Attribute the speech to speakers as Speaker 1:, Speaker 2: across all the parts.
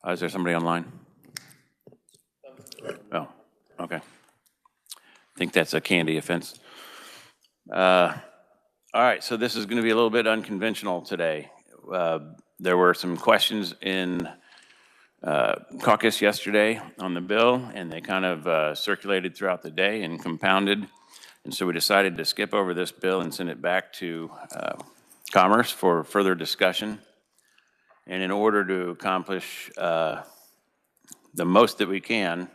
Speaker 1: Is there somebody online? Oh, okay. I think that's a Candy offense. All right, so this is going to be a little bit unconventional today. There were some questions in caucus yesterday on the bill, and they kind of circulated throughout the day and compounded. And so we decided to skip over this bill and send it back to Commerce for further discussion. And in order to accomplish the most that we can,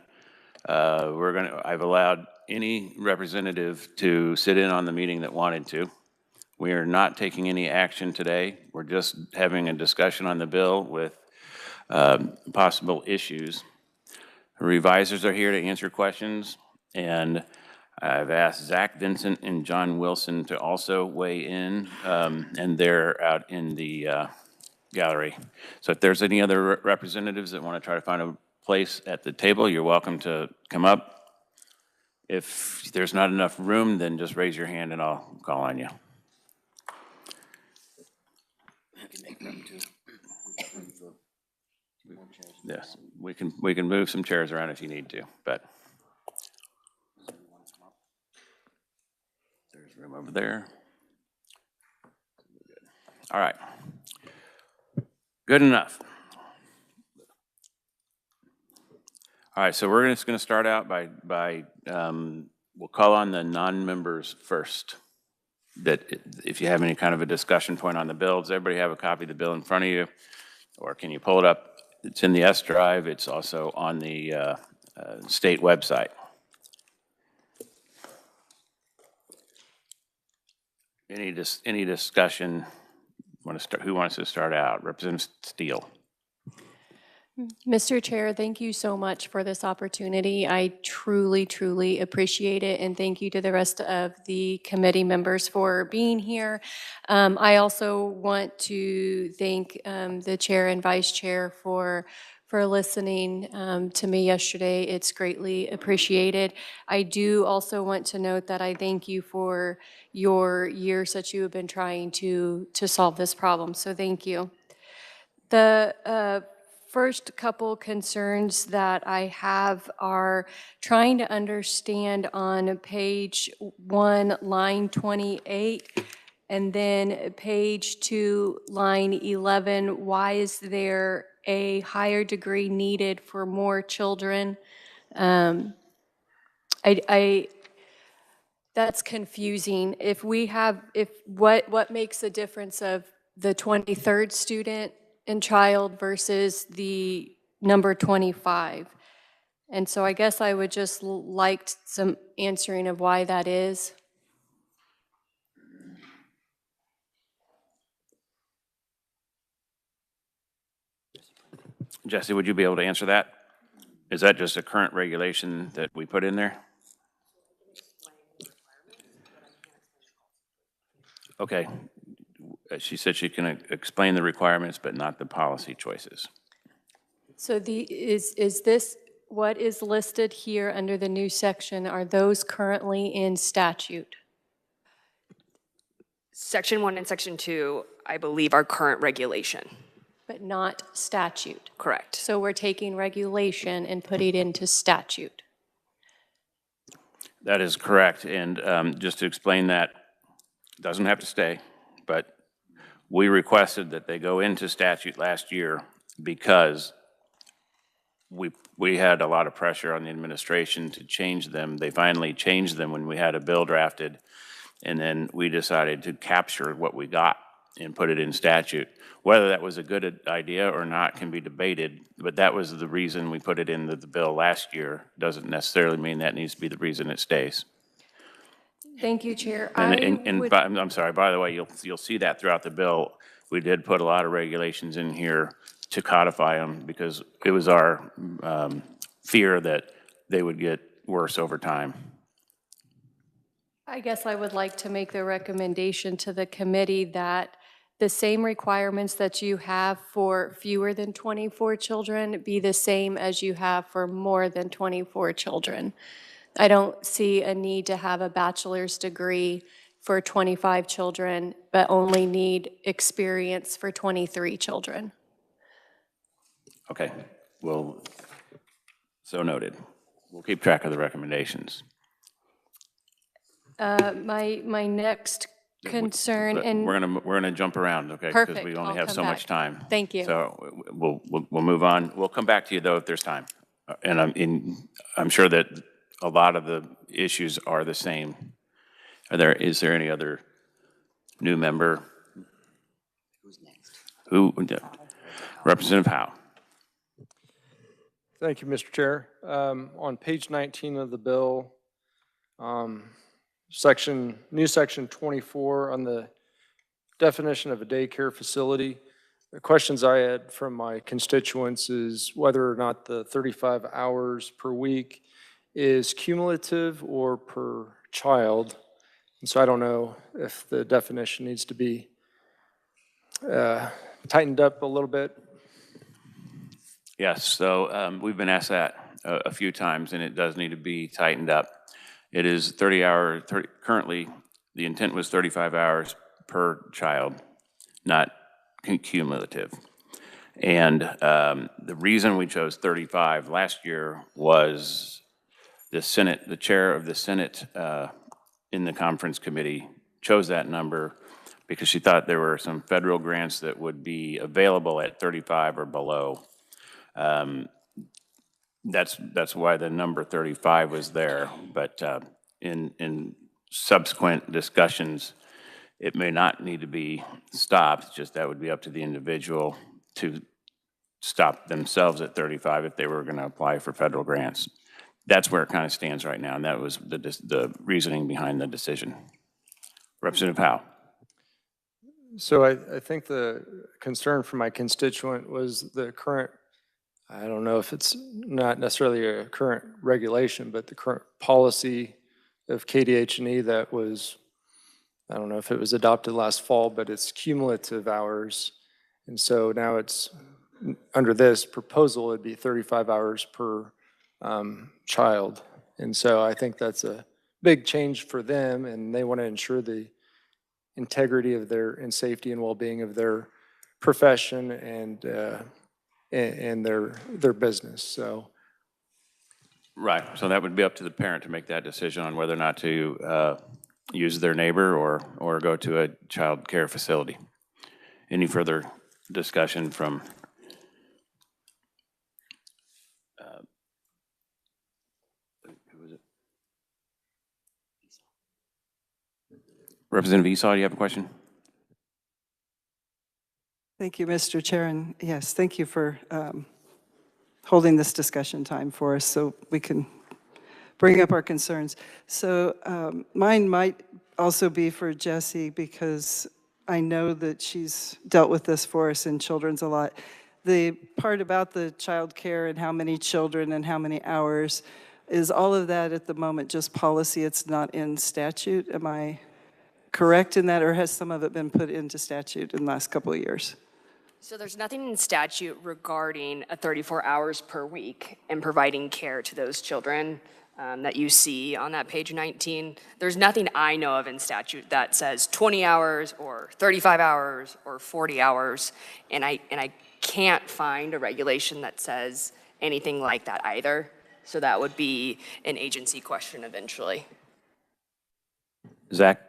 Speaker 1: I've allowed any representative to sit in on the meeting that wanted to. We are not taking any action today. We're just having a discussion on the bill with possible issues. Revisers are here to answer questions, and I've asked Zach Vincent and John Wilson to also weigh in, and they're out in the gallery. So if there's any other representatives that want to try to find a place at the table, you're welcome to come up. If there's not enough room, then just raise your hand and I'll call on you. Yes, we can move some chairs around if you need to, but there's room over there. All right, good enough. All right, so we're just going to start out by we'll call on the non-members first. That if you have any kind of a discussion point on the bill, does everybody have a copy of the bill in front of you? Or can you pull it up? It's in the S drive. It's also on the state website. Any discussion? Who wants to start out? Representative Steele.
Speaker 2: Mr. Chair, thank you so much for this opportunity. I truly, truly appreciate it, and thank you to the rest of the committee members for being here. I also want to thank the chair and vice chair for listening to me yesterday. It's greatly appreciated. I do also want to note that I thank you for your years that you have been trying to solve this problem, so thank you. The first couple concerns that I have are trying to understand on page 1, line 28, and then page 2, line 11, why is there a higher degree needed for more children? That's confusing. What makes the difference of the 23rd student and child versus the number 25? And so I guess I would just like some answering of why that is.
Speaker 1: Jesse, would you be able to answer that? Is that just a current regulation that we put in there? Okay. She said she can explain the requirements, but not the policy choices.
Speaker 2: So is this what is listed here under the new section? Are those currently in statute?
Speaker 3: Section 1 and Section 2, I believe, are current regulation.
Speaker 2: But not statute?
Speaker 3: Correct.
Speaker 2: So we're taking regulation and putting it into statute?
Speaker 1: That is correct. And just to explain that, it doesn't have to stay, but we requested that they go into statute last year because we had a lot of pressure on the administration to change them. They finally changed them when we had a bill drafted, and then we decided to capture what we got and put it in statute. Whether that was a good idea or not can be debated, but that was the reason we put it in the bill last year. Doesn't necessarily mean that needs to be the reason it stays.
Speaker 2: Thank you, Chair.
Speaker 1: I'm sorry, by the way, you'll see that throughout the bill. We did put a lot of regulations in here to codify them because it was our fear that they would get worse over time.
Speaker 2: I guess I would like to make the recommendation to the committee that the same requirements that you have for fewer than 24 children be the same as you have for more than 24 children. I don't see a need to have a bachelor's degree for 25 children, but only need experience for 23 children.
Speaker 1: Okay, well, so noted. We'll keep track of the recommendations.
Speaker 2: My next concern,
Speaker 1: But
Speaker 2: and
Speaker 1: we're gonna jump around, okay? Because
Speaker 2: perfect,
Speaker 1: we only
Speaker 2: I'll
Speaker 1: have
Speaker 2: come
Speaker 1: so much
Speaker 2: back.
Speaker 1: time.
Speaker 2: Thank you.
Speaker 1: So we'll move on. We'll come back to you, though, if there's time. And I'm sure that a lot of the issues are the same. Is there any other new member? Who's next? Representative Howe.
Speaker 4: Thank you, Mr. Chair. On page 19 of the bill, new section 24 on the definition of a daycare facility. The questions I had from my constituents is whether or not the 35 hours per week is cumulative or per child. And so I don't know if the definition needs to be tightened up a little bit.
Speaker 1: Yes, so we've been asked that a few times, and it does need to be tightened up. It is 30 hours, currently, the intent was 35 hours per child, not cumulative. And the reason we chose 35 last year was the chair of the Senate in the conference committee chose that number because she thought there were some federal grants that would be available at 35 or below. That's why the number 35 was there, but in subsequent discussions, it may not need to be stopped, just that would be up to the individual to stop themselves at 35 if they were going to apply for federal grants. That's where it kind of stands right now, and that was the reasoning behind the decision. Representative Howe.
Speaker 4: So I think the concern from my constituent was the current, I don't know if it's not necessarily a current regulation, but the current policy of KDH&E that was, I don't know if it was adopted last fall, but it's cumulative hours. And so now it's, under this proposal, it'd be 35 hours per child. And so I think that's a big change for them, and they want to ensure the integrity of and safety and well-being of their profession and their business. So,
Speaker 1: Right, so that would be up to the parent to make that decision on whether or not to use their neighbor or go to a child care facility. Any further discussion from who was it? Representative Esau, do you have a question?
Speaker 5: Thank you, Mr. Chair, and yes, thank you for holding this discussion time for us so we can bring up our concerns. So mine might also be for Jessie because I know that she's dealt with this for us in children's a lot. The part about the child care and how many children and how many hours, is all of that at the moment just policy? It's not in statute? Am I correct in that, or has some of it been put into statute in the last couple of years?
Speaker 3: So there's nothing in statute regarding a 34 hours per week and providing care to those children that you see on that page 19. There's nothing I know of in statute that says 20 hours or 35 hours or 40 hours, and I can't find a regulation that says anything like that either. So that would be an agency question eventually.
Speaker 1: Zach?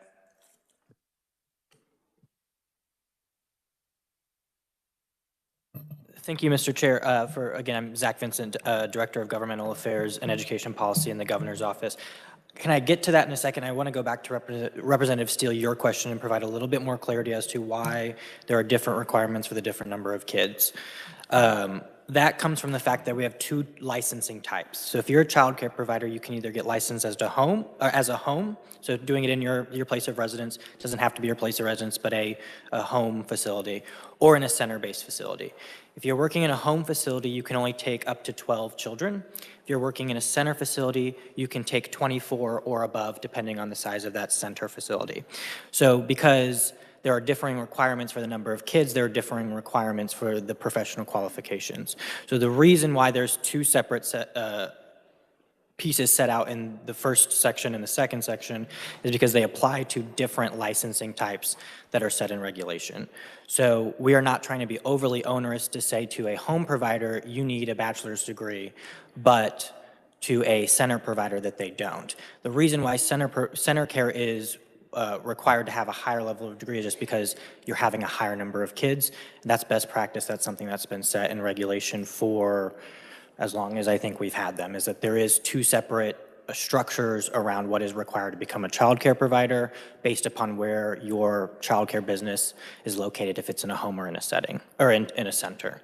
Speaker 6: Thank you, Mr. Chair. Again, I'm Zach Vincent, Director of Governmental Affairs and Education Policy in the Governor's Office. Can I get to that in a second? I want to go back to Representative Steele, your question, and provide a little bit more clarity as to why there are different requirements for the different number of kids. That comes from the fact that we have two licensing types. So if you're a child care provider, you can either get licensed as a home, so doing it in your place of residence. Doesn't have to be your place of residence, but a home facility, or in a center-based facility. If you're working in a home facility, you can only take up to 12 children. If you're working in a center facility, you can take 24 or above, depending on the size of that center facility. So because there are differing requirements for the number of kids, there are differing requirements for the professional qualifications. So the reason why there's two separate pieces set out in the first section and the second section is because they apply to different licensing types that are set in regulation. So we are not trying to be overly onerous to say to a home provider, you need a bachelor's degree, but to a center provider that they don't. The reason why center care is required to have a higher level of degree is just because you're having a higher number of kids. And that's best practice. That's something that's been set in regulation for as long as I think we've had them, is that there is two separate structures around what is required to become a child care provider based upon where your child care business is located, if it's in a home or in a setting, or in a center.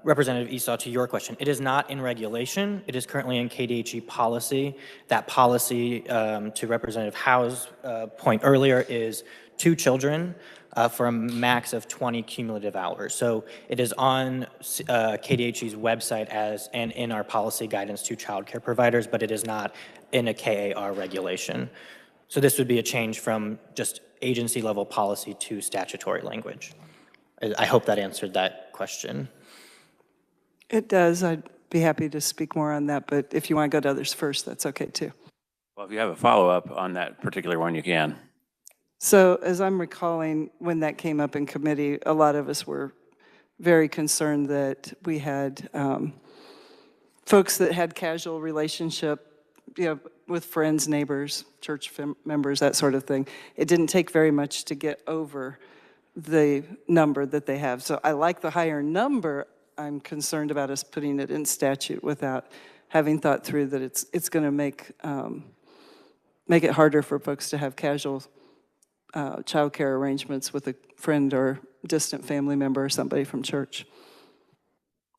Speaker 6: Representative Esau, to your question, it is not in regulation. It is currently in KDHE policy. That policy, to Representative Howe's point earlier, is 2 children for a max of 20 cumulative hours. So it is on KDHE's website and in our policy guidance to child care providers, but it is not in a KAR regulation. So this would be a change from just agency level policy to statutory language. I hope that answered that question.
Speaker 5: It does. I'd be happy to speak more on that, but if you want to go to others first, that's okay too.
Speaker 1: Well, if you have a follow-up on that particular one, you can.
Speaker 5: So as I'm recalling, when that came up in committee, a lot of us were very concerned that we had folks that had casual relationship, with friends, neighbors, church members, that sort of thing. It didn't take very much to get over the number that they have. So I like the higher number. I'm concerned about us putting it in statute without having thought through that it's going to make it harder for folks to have casual child care arrangements with a friend or distant family member or somebody from church.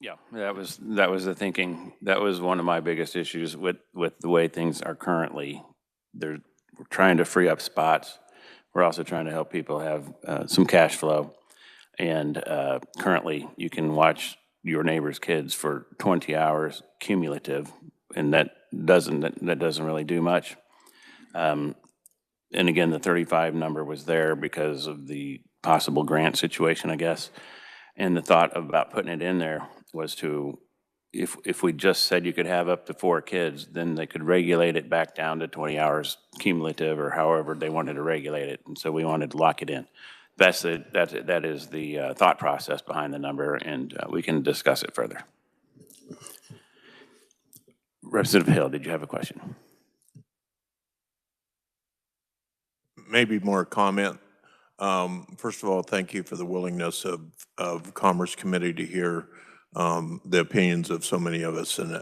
Speaker 1: Yeah, that was the thinking. That was one of my biggest issues with the way things are currently. We're trying to free up spots. We're also trying to help people have some cash flow. And currently, you can watch your neighbor's kids for 20 hours cumulative, and that doesn't really do much. And again, the 35 number was there because of the possible grant situation, I guess. And the thought about putting it in there was to, if we just said you could have up to 4 kids, then they could regulate it back down to 20 hours cumulative or however they wanted to regulate it. And so we wanted to lock it in. That is the thought process behind the number, and we can discuss it further. Representative Hill, did you have a question?
Speaker 7: Maybe more comment. First of all, thank you for the willingness of Commerce Committee to hear the opinions of so many of us, and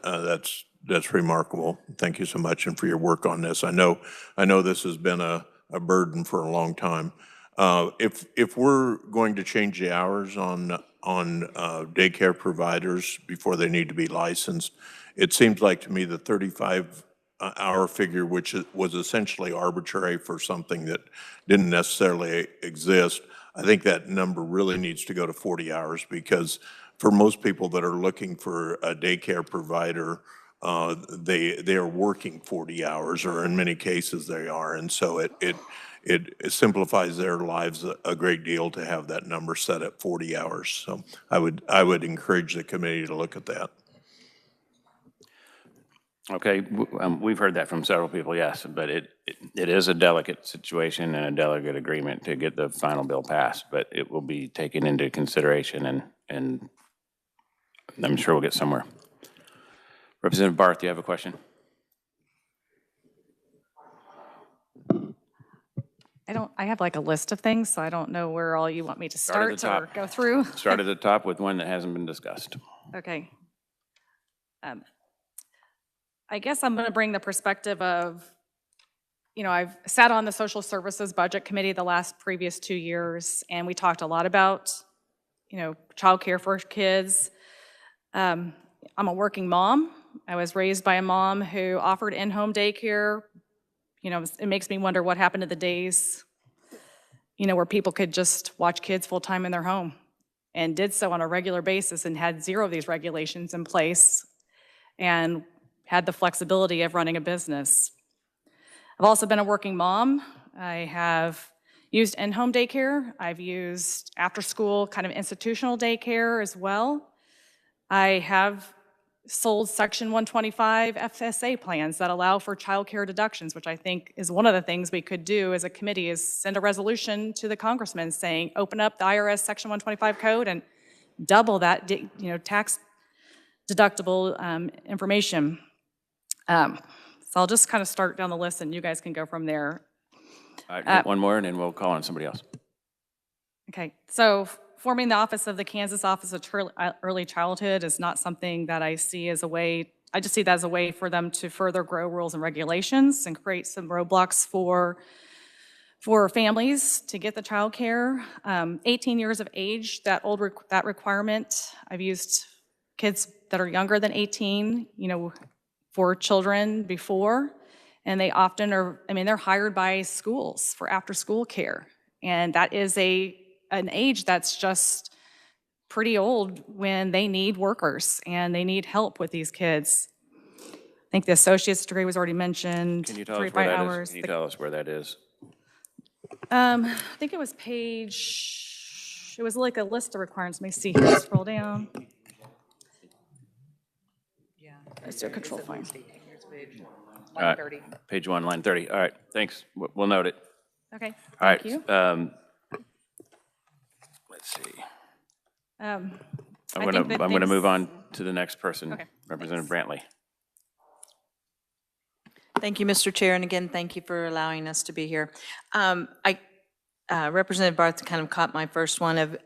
Speaker 7: that's remarkable. Thank you so much, and for your work on this. I know this has been a burden for a long time. If we're going to change the hours on daycare providers before they need to be licensed, it seems like to me the 35-hour figure, which was essentially arbitrary for something that didn't necessarily exist, I think that number really needs to go to 40 hours, because for most people that are looking for a daycare provider, they are working 40 hours, or in many cases they are, and so it simplifies their lives a great deal to have that number set at 40 hours. So I would encourage the committee to look at that.
Speaker 1: Okay, we've heard that from several people, yes, but it is a delicate situation and a delicate agreement to get the final bill passed, but it will be taken into consideration, and I'm sure we'll get somewhere. Representative Barth, do you have a question?
Speaker 8: I have like a list of things, so I don't know where all you want me to start or go through.
Speaker 1: Start at the top with one that hasn't been discussed.
Speaker 8: Okay. I guess I'm going to bring the perspective of, I've sat on the Social Services Budget Committee the previous 2 years, and we talked a lot about, child care for kids. I'm a working mom. I was raised by a mom who offered in-home daycare. It makes me wonder what happened to the days, where people could just watch kids full-time in their home, and did so on a regular basis and had 0 of these regulations in place and had the flexibility of running a business. I've also been a working mom. I have used in-home daycare. I've used after-school kind of institutional daycare as well. I have sold Section 125 FSA plans that allow for childcare deductions, which I think is one of the things we could do as a committee, is send a resolution to the congressman saying, open up the IRS Section 125 code and double that, tax deductible information. So I'll just kind of start down the list and you guys can go from there.
Speaker 1: All right, one more and then we'll call on somebody else.
Speaker 8: Okay, so forming the office of the Kansas Office of Early Childhood is not something that I see as a way, I just see that as a way for them to further grow rules and regulations and create some roadblocks for families to get the child care. 18 years of age, that requirement, I've used kids that are younger than 18, for children before, and they often are, they're hired by schools for after-school care. And that is an age that's just pretty old when they need workers and they need help with these kids. I think the associate's degree was already mentioned.
Speaker 1: Can you tell us where that is? Can you tell us where that is?
Speaker 8: I think it was it was like a list of requirements. Let me see here, scroll down. Yeah. Let's do a control find.
Speaker 1: All right, page 1, line 30. All right, thanks. We'll note it.
Speaker 8: Okay,
Speaker 1: All right.
Speaker 8: thank you.
Speaker 1: Let's see.
Speaker 8: I
Speaker 1: I'm
Speaker 8: think
Speaker 1: going
Speaker 8: that
Speaker 1: to move on to the next person,
Speaker 8: Okay,
Speaker 1: Representative Brantley.
Speaker 9: Thank you, Mr. Chair, and again, thank you for allowing us to be here. Representative Barth kind of caught my first one of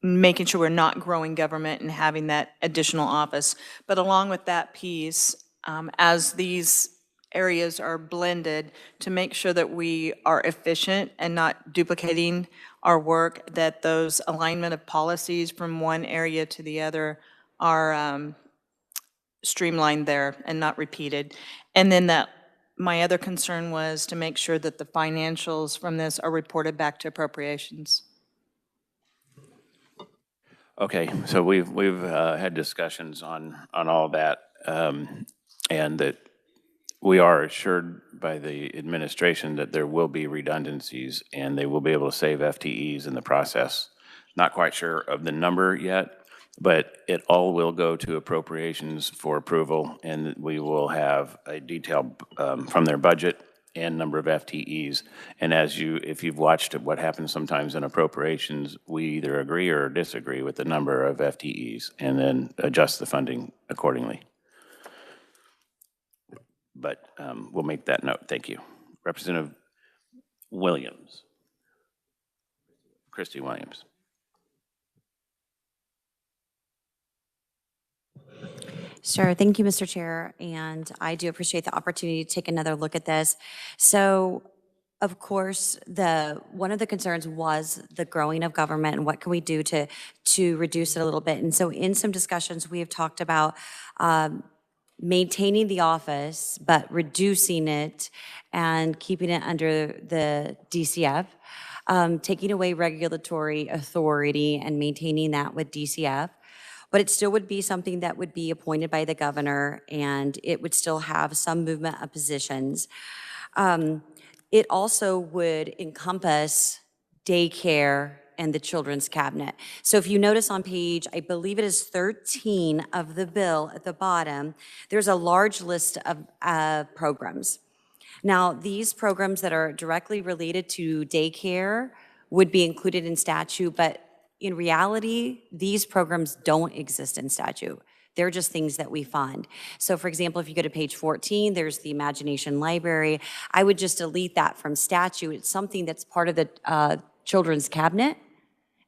Speaker 9: making sure we're not growing government and having that additional office. But along with that piece, as these areas are blended, to make sure that we are efficient and not duplicating our work, that those alignment of policies from one area to the other are streamlined there and not repeated. And then my other concern was to make sure that the financials from this are reported back to appropriations.
Speaker 1: Okay, so we've had discussions on all that, and that we are assured by the administration that there will be redundancies and they will be able to save FTEs in the process. Not quite sure of the number yet, but it all will go to appropriations for approval, and we will have a detail from their budget and number of FTEs. And if you've watched what happens sometimes in appropriations, we either agree or disagree with the number of FTEs and then adjust the funding accordingly. But we'll make that note. Thank you. Representative Williams. Christy Williams.
Speaker 10: Sure. Thank you, Mr. Chair. And I do appreciate the opportunity to take another look at this. So, of course, one of the concerns was the growing of government and what can we do to reduce it a little bit. And so in some discussions, we have talked about maintaining the office, but reducing it and keeping it under the DCF, taking away regulatory authority and maintaining that with DCF. But it still would be something that would be appointed by the governor, and it would still have some movement of positions. It also would encompass daycare and the children's cabinet. So if you notice on page, I believe it is 13 of the bill at the bottom, there's a large list of programs. Now, these programs that are directly related to daycare would be included in statute, but in reality, these programs don't exist in statute. They're just things that we fund. So for example, if you go to page 14, there's the Imagination Library. I would just delete that from statute. It's something that's part of the children's cabinet,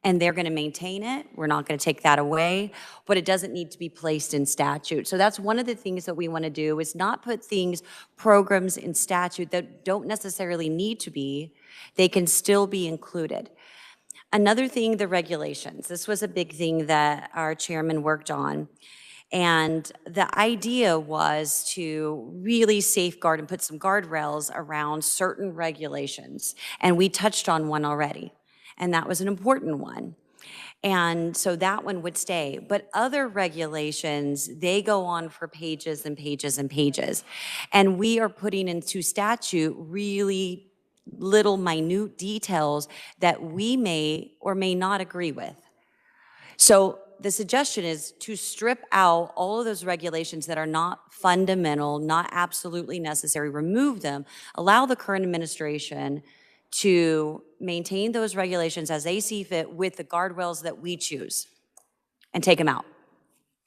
Speaker 10: and they're gonna maintain it. We're not gonna take that away, but it doesn't need to be placed in statute. So that's one of the things that we wanna do, is not put programs in statute that don't necessarily need to be. They can still be included. Another thing, the regulations. This was a big thing that our chairman worked on. And the idea was to really safeguard and put some guardrails around certain regulations. And we touched on one already, and that was an important one. And so that one would stay. But other regulations, they go on for pages and pages and pages. And we are putting into statute really little minute details that we may or may not agree with. So the suggestion is to strip out all of those regulations that are not fundamental, not absolutely necessary, remove them, allow the current administration to maintain those regulations as they see fit with the guardrails that we choose, and take them out.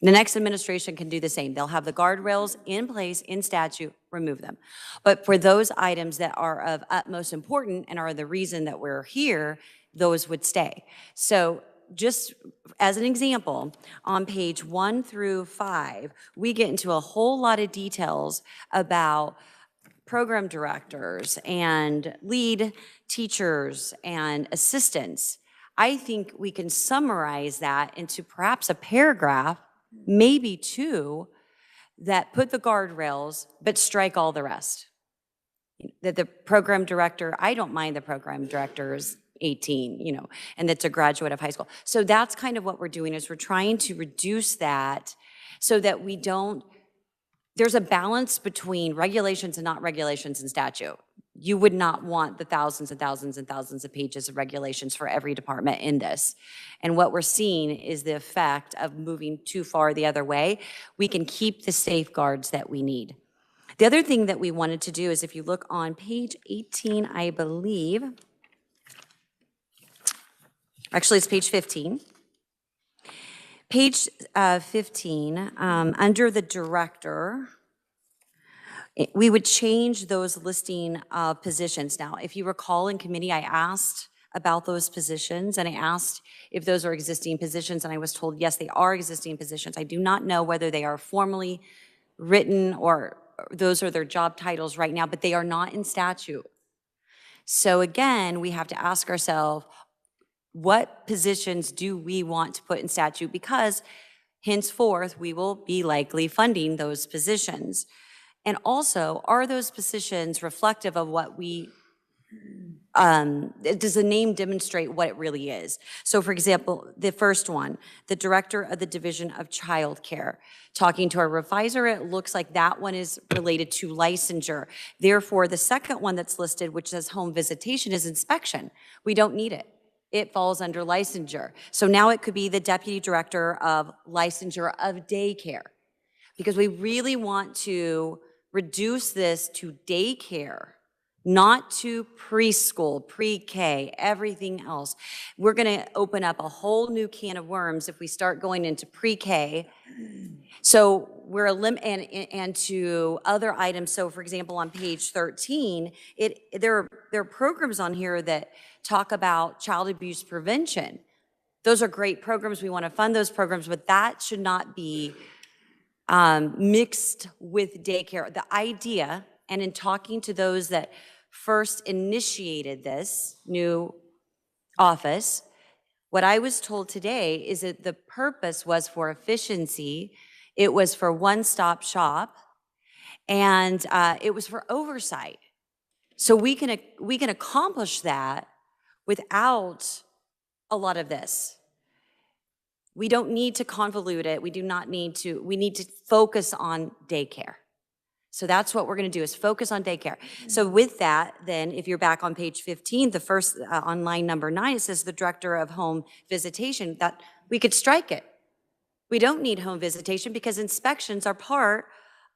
Speaker 10: The next administration can do the same. They'll have the guardrails in place in statute, remove them. But for those items that are of utmost importance and are the reason that we're here, those would stay. So just as an example, on page 1 through 5, we get into a whole lot of details about program directors and lead teachers and assistants. I think we can summarize that into perhaps a paragraph, maybe 2, that put the guardrails, but strike all the rest. That the program director, I don't mind the program director's 18, and that's a graduate of high school. So that's kind of what we're doing, is we're trying to reduce that so that we don't, there's a balance between regulations and not regulations in statute. You would not want the thousands and thousands and thousands of pages of regulations for every department in this. And what we're seeing is the effect of moving too far the other way. We can keep the safeguards that we need. The other thing that we wanted to do is, if you look on page 18, I believe, actually it's page 15. Page 15, under the director, we would change those listing of positions. Now, if you recall in committee, I asked about those positions, and I asked if those are existing positions, and I was told, yes, they are existing positions. I do not know whether they are formally written or those are their job titles right now, but they are not in statute. So again, we have to ask ourselves, what positions do we want to put in statute? Because henceforth, we will be likely funding those positions. And also, are those positions reflective of what we, does the name demonstrate what it really is? So for example, the first one, the Director of the Division of Child Care. Talking to our revisor, it looks like that one is related to licensure. Therefore, the second one that's listed, which says home visitation, is inspection. We don't need it. It falls under licensure. So now it could be the Deputy Director of Licensure of Daycare, because we really want to reduce this to daycare, not to preschool, pre-K, everything else. We're going to open up a whole new can of worms if we start going into pre-K. So we're and to other items. So for example, on page 13, there are programs on here that talk about child abuse prevention. Those are great programs. We want to fund those programs, but that should not be mixed with daycare. The idea, and in talking to those that first initiated this new office, what I was told today is that the purpose was for efficiency, it was for one-stop shop, and it was for oversight. So we can accomplish that without a lot of this. We don't need to convolute it. We need to focus on daycare. So that's what we're going to do, is focus on daycare. So with that, then, if you're back on page 15, the first on line number 9, it says the Director of Home Visitation. That we could strike it. We don't need home visitation because inspections are part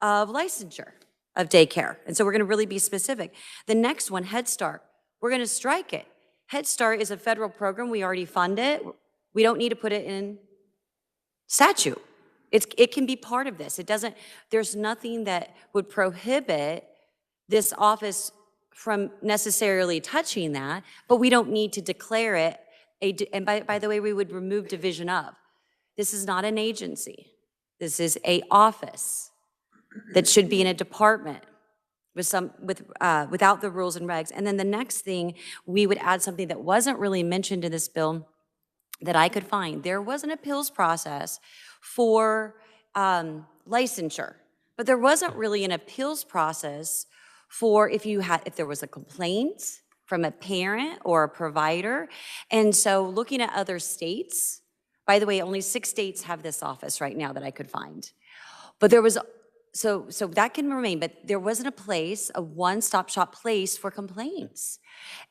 Speaker 10: of licensure of daycare. And so we're going to really be specific. The next one, Head Start, we're going to strike it. Head Start is a federal program. We already fund it. We don't need to put it in statute. It can be part of this. There's nothing that would prohibit this office from necessarily touching that, but we don't need to declare it. And by the way, we would remove division of. This is not an agency. This is an office that should be in a department without the rules and regs. And then the next thing, we would add something that wasn't really mentioned in this bill that I could find. There was an appeals process for licensure, but there wasn't really an appeals process for if there was a complaint from a parent or a provider. And so looking at other states, by the way, only 6 states have this office right now that I could find. But there was, so that can remain, but there wasn't a one-stop shop place for complaints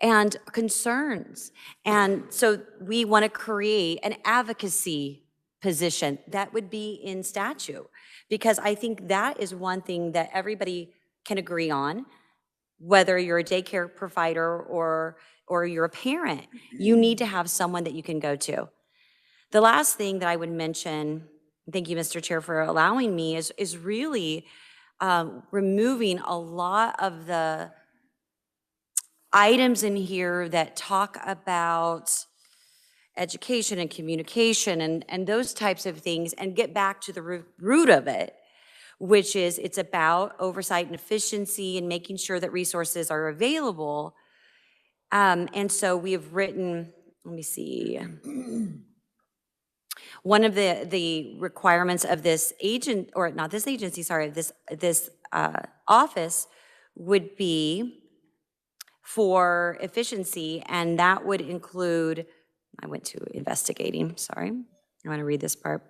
Speaker 10: and concerns. And so we want to create an advocacy position, that would be in statute. Because I think that is one thing that everybody can agree on, whether you're a daycare provider or you're a parent, you need to have someone that you can go to. The last thing that I would mention, thank you, Mr. Chair, for allowing me, is really removing a lot of the items in here that talk about education and communication and those types of things, and get back to the root of it, which is it's about oversight and efficiency and making sure that resources are available. And so we have written, let me see, one of the requirements of this agent, or not this agency, sorry, this office would be for efficiency, and that would include, I went to investigating, sorry. I want to read this part.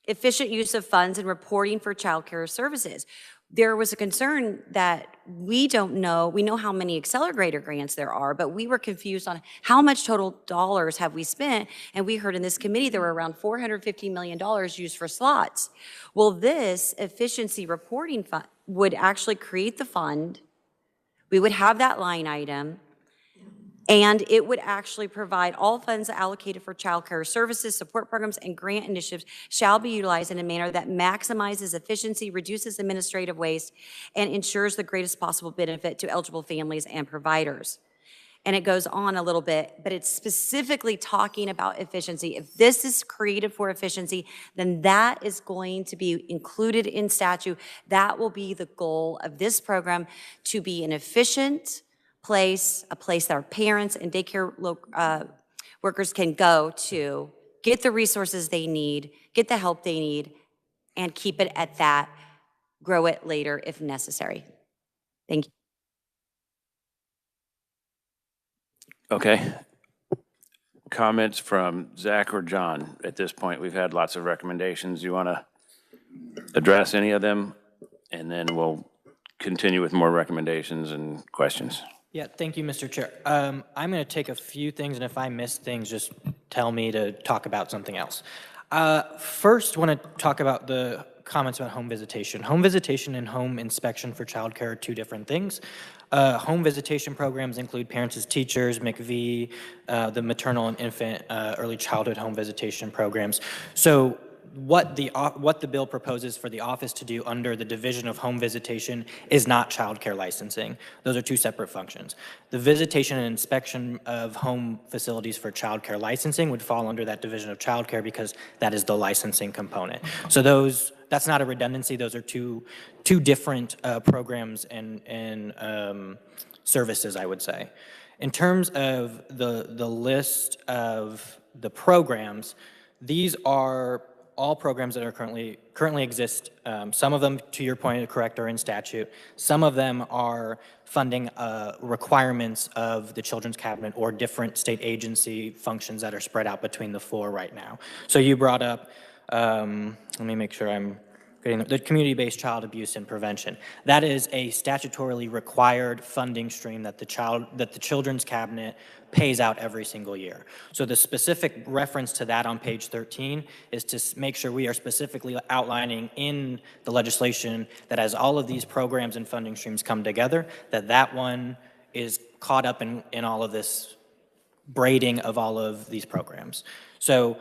Speaker 10: Efficient use of funds and reporting for childcare services. There was a concern that we don't know, we know how many accelerator grants there are, but we were confused on how much total dollars have we spent, and we heard in this committee there were around $450 million used for slots. Well, this efficiency reporting fund would actually create the fund, we would have that line item, and it would actually provide all funds allocated for child care services, support programs, and grant initiatives shall be utilized in a manner that maximizes efficiency, reduces administrative waste, and ensures the greatest possible benefit to eligible families and providers. And it goes on a little bit, but it's specifically talking about efficiency. If this is created for efficiency, then that is going to be included in statute. That will be the goal of this program, to be an efficient place, a place that our parents and daycare workers can go to, get the resources they need, get the help they need, and keep it at that, grow it later if necessary. Thank you.
Speaker 1: Okay. Comments from Zach or John at this point? We've had lots of recommendations. You want to address any of them? And then we'll continue with more recommendations and questions.
Speaker 6: Yeah, thank you, Mr. Chair. I'm going to take a few things, and if I miss things, just tell me to talk about something else. First, want to talk about the comments about home visitation. Home visitation and home inspection for childcare are two different things. Home visitation programs include Parents as Teachers, McV, the maternal and infant early childhood home visitation programs. So what the bill proposes for the office to do under the Division of Home Visitation is not childcare licensing. Those are two separate functions. The visitation and inspection of home facilities for childcare licensing would fall under that Division of Childcare because that is the licensing component. So that's not a redundancy. Those are two different programs and services, I would say. In terms of the list of the programs, these are all programs that are currently exist. Some of them, to your point, are correct, are in statute. Some of them are funding requirements of the Children's Cabinet or different state agency functions that are spread out between the four right now. So you brought up, let me make sure I'm getting the community-based child abuse and prevention. That is a statutorily required funding stream that the Children's Cabinet pays out every single year. So the specific reference to that on page 13 is to make sure we are specifically outlining in the legislation that as all of these programs and funding streams come together, that one is caught up in all of this braiding of all of these programs. So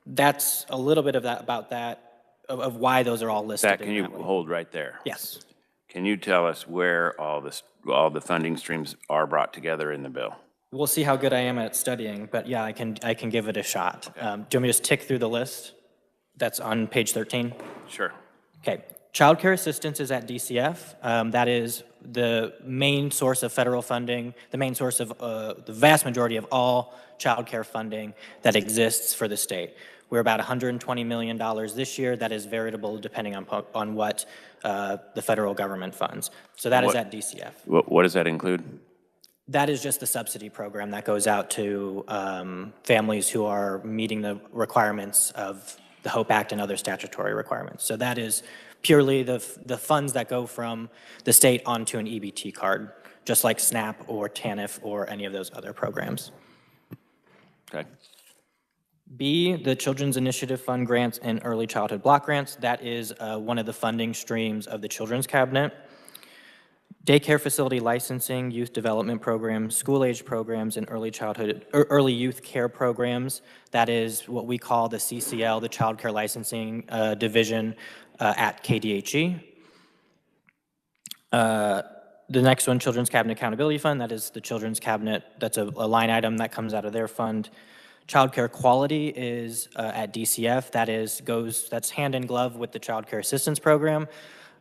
Speaker 6: that's a little bit of that about that, of why those are all listed.
Speaker 1: Zach, can you hold right there?
Speaker 6: Yes. Can
Speaker 1: you tell us where all the funding streams are brought together in the bill?
Speaker 6: We'll see how good I am at studying, but yeah, I can give it a shot. Okay. Do you want me to just tick through the list that's on page 13?
Speaker 1: Sure.
Speaker 6: Okay. Child care assistance is at DCF. That is the main source of federal funding, the main source of the vast majority of all child care funding that exists for the state. We're about $120 million this year. That is variable depending on what the federal government funds. So that is at DCF.
Speaker 1: What does that include?
Speaker 6: That is just the subsidy program that goes out to families who are meeting the requirements of the HOPE Act and other statutory requirements. So that is purely the funds that go from the state onto an EBT card just like SNAP or TANF or any of those other programs.
Speaker 1: Okay.
Speaker 6: B, the Children's Initiative Fund grants and Early Childhood Block Grants. That is one of the funding streams of the Children's Cabinet. Daycare facility licensing, youth development programs, school-age programs, and early youth care programs. That is what we call the CCL, the Child Care Licensing Division at KDHE. The next one, Children's Cabinet Accountability Fund, that is the Children's Cabinet, that's a line item that comes out of their fund. Childcare quality is at DCF, that's hand in glove with the Child Care Assistance Program.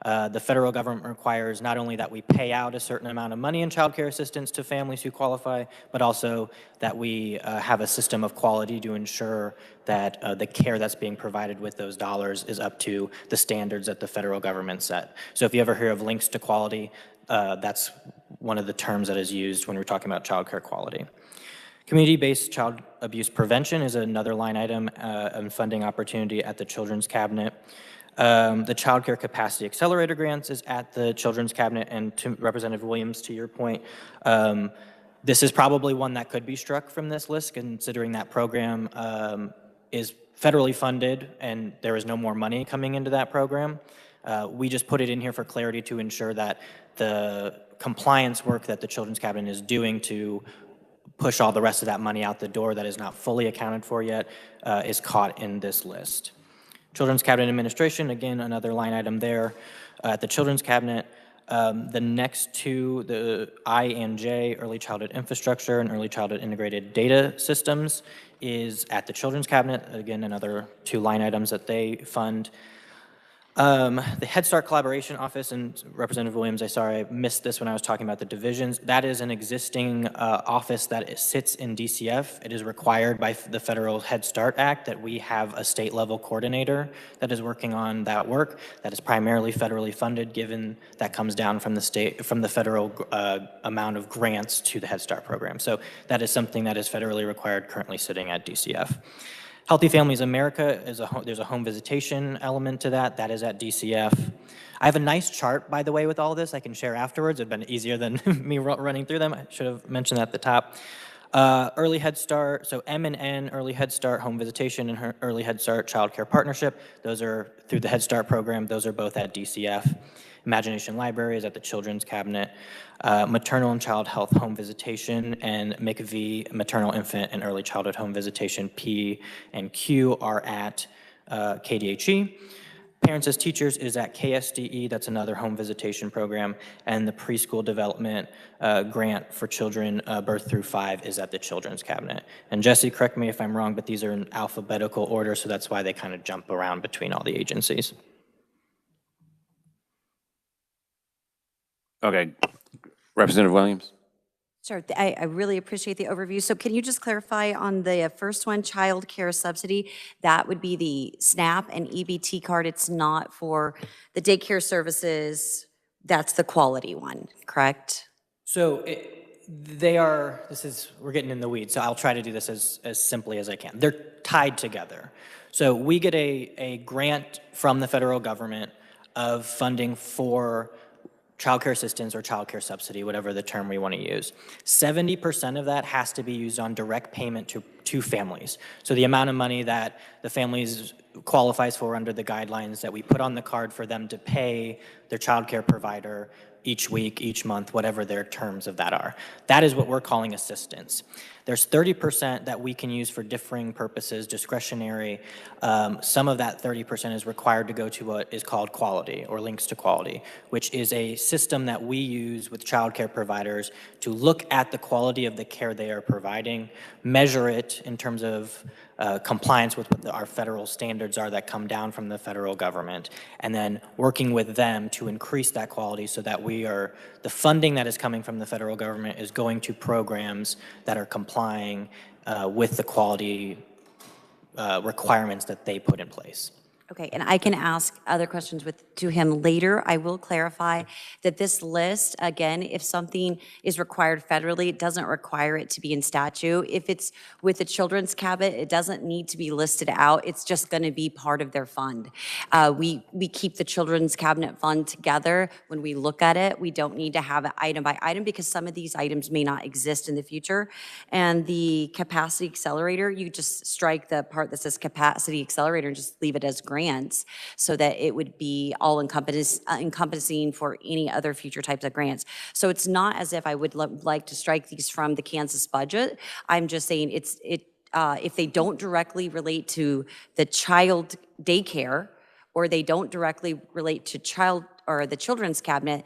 Speaker 6: The federal government requires not only that we pay out a certain amount of money in child care assistance to families who qualify, but also that we have a system of quality to ensure that the care that's being provided with those dollars is up to the standards that the federal government set. So if you ever hear of links to quality, that's one of the terms that is used when we're talking about child care quality. Community-based child abuse prevention is another line item and funding opportunity at the Children's Cabinet. The Child Care Capacity Accelerator grants is at the Children's Cabinet, and to Representative Williams, to your point, this is probably one that could be struck from this list, considering that program is federally funded and there is no more money coming into that program. We just put it in here for clarity to ensure that the compliance work that the Children's Cabinet is doing to push all the rest of that money out the door that is not fully accounted for yet is caught in this list. Children's Cabinet Administration, again, another line item there at the Children's Cabinet. The next two, the I and J, Early Childhood Infrastructure and Early Childhood Integrated Data Systems, is at the Children's Cabinet. Again, another two line items that they fund. The Head Start Collaboration Office, and Representative Williams, I missed this when I was talking about the divisions. That is an existing office that sits in DCF. It is required by the Federal Head Start Act that we have a state-level coordinator that is working on that work. That is primarily federally funded, given that comes down from the federal amount of grants to the Head Start program. So that is something that is federally required, currently sitting at DCF. Healthy Families America, there's a home visitation element to that. That is at DCF. I have a nice chart, by the way, with all this I can share afterwards. It'd been easier than me running through them. I should have mentioned that at the top. Early Head Start, so M&N, Early Head Start, Home Visitation, and Early Head Start Child Care Partnership. Those are through the Head Start program. Those are both at DCF. Imagination Library is at the Children's Cabinet. Maternal and Child Health Home Visitation and MCV, Maternal, Infant, and Early Childhood Home Visitation, P and Q, are at KDHE. Parents as Teachers is at KSDE, that's another home visitation program, and the Preschool Development Grant for Children birth through 5 is at the Children's Cabinet. And Jesse, correct me if I'm wrong, but these are in alphabetical order, so that's why they kind of jump around between all the agencies.
Speaker 1: Okay. Representative Williams?
Speaker 10: Sure, I really appreciate the overview. So can you just clarify on the first one, child care subsidy, that would be the SNAP and EBT card. It's not for the daycare services. That's the quality one, correct?
Speaker 6: So we're getting in the weeds, so I'll try to do this as simply as I can. They're tied together. So we get a grant from the federal government of funding for child care assistance or child care subsidy, whatever the term we want to use. 70% of that has to be used on direct payment to families. So the amount of money that the families qualifies for under the guidelines that we put on the card for them to pay their child care provider each week, each month, whatever their terms of that are. That is what we're calling assistance. There's 30% that we can use for differing purposes, discretionary. Some of that 30% is required to go to what is called quality or links to quality, which is a system that we use with child care providers to look at the quality of the care they are providing, measure it in terms of compliance with what our federal standards are that come down from the federal government, and then working with them to increase that quality so that the funding that is coming from the federal government is going to programs that are complying with the quality requirements that they put in place.
Speaker 10: Okay, and I can ask other questions to him later. I will clarify that this list, again, if something is required federally, it doesn't require it to be in statute. If it's with the children's cabinet, it doesn't need to be listed out. It's just going to be part of their fund. We keep the children's cabinet fund together. When we look at it, we don't need to have it item by item because some of these items may not exist in the future. And the capacity accelerator, you just strike the part that says capacity accelerator and just leave it as grants so that it would be all encompassing for any other future types of grants. So it's not as if I would like to strike these from the Kansas budget. I'm just saying if they don't directly relate to the child daycare or they don't directly relate to the children's cabinet,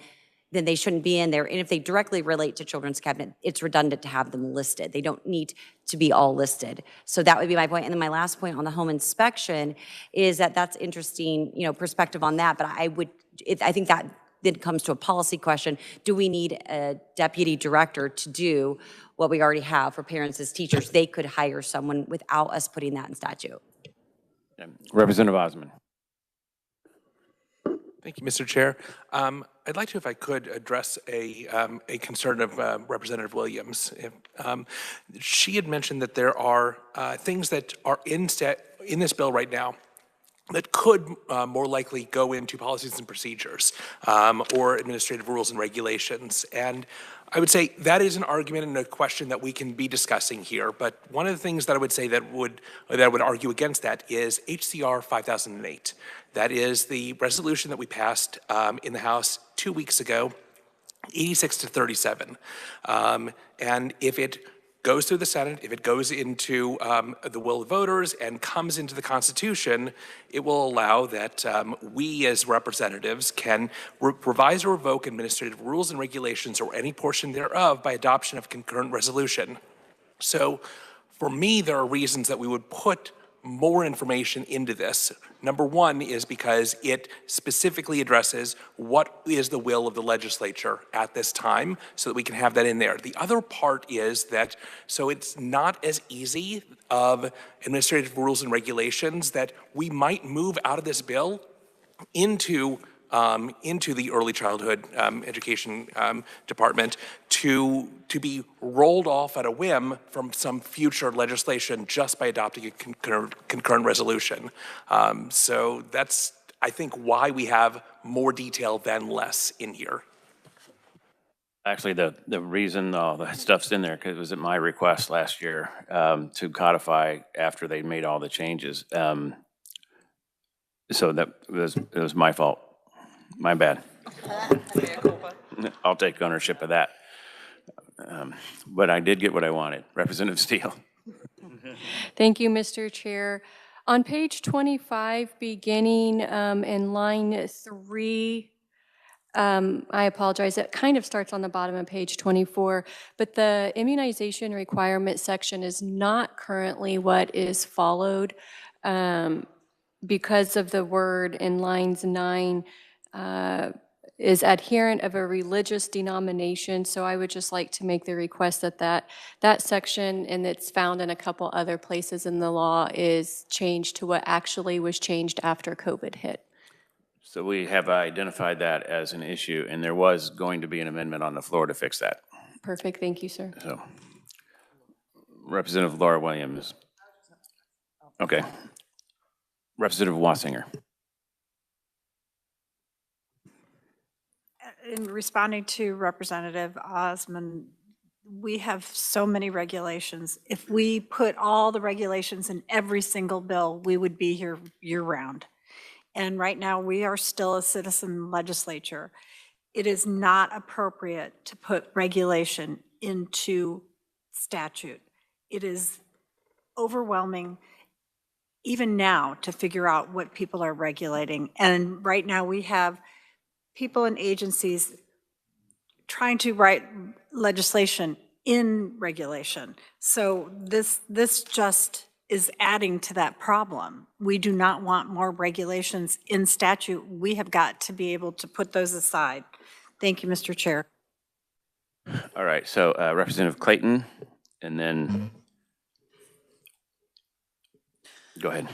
Speaker 10: then they shouldn't be in there. And if they directly relate to children's cabinet, it's redundant to have them listed. They don't need to be all listed. So that would be my point. And then my last point on the home inspection is that's interesting, perspective on that. But I think that then comes to a policy question. Do we need a deputy director to do what we already have for parents as teachers? They could hire someone without us putting that in statute.
Speaker 1: Representative Osmond.
Speaker 11: Thank you, Mr. Chair. I'd like to, if I could, address a concern of Representative Williams. She had mentioned that there are things that are in this bill right now that could more likely go into policies and procedures or administrative rules and regulations. And I would say that is an argument and a question that we can be discussing here. But one of the things that I would say that I would argue against that is HCR 5008. That is the resolution that we passed in the House 2 weeks ago, 86 to 37. And if it goes through the Senate, if it goes into the will of voters and comes into the Constitution, it will allow that we as representatives can revise or revoke administrative rules and regulations or any portion thereof by adoption of concurrent resolution. So for me, there are reasons that we would put more information into this. Number one is because it specifically addresses what is the will of the legislature at this time so that we can have that in there. The other part is that, so it's not as easy of administrative rules and regulations that we might move out of this bill into the early childhood education department to be rolled off at a whim from some future legislation just by adopting a concurrent resolution. So that's, I think, why we have more detail than less in here.
Speaker 1: Actually, the reason all that stuff's in there, because it was at my request last year to codify after they made all the changes. So it was my fault. My bad. I'll take ownership of that. But I did get what I wanted. Representative Steele.
Speaker 2: Thank you, Mr. Chair. On page 25, beginning in line 3, I apologize, it kind of starts on the bottom of page 24, but the immunization requirement section is not currently what is followed because of the word in lines 9 is adherent of a religious denomination. So I would just like to make the request that that section, and it's found in a couple other places in the law, is changed to what actually was changed after COVID hit.
Speaker 1: So we have identified that as an issue, and there was going to be an amendment on the floor to fix that.
Speaker 2: Perfect, thank you, sir.
Speaker 1: So, Representative Laura Williams. Okay. Representative Wassinger.
Speaker 12: In responding to Representative Osmond, we have so many regulations. If we put all the regulations in every single bill, we would be here year-round. And right now, we are still a citizen legislature. It is not appropriate to put regulation into statute. It is overwhelming, even now, to figure out what people are regulating. And right now, we have people and agencies trying to write legislation in regulation. So this just is adding to that problem. We do not want more regulations in statute. We have got to be able to put those aside. Thank you, Mr. Chair.
Speaker 1: All right, so Representative Clayton, and then go ahead.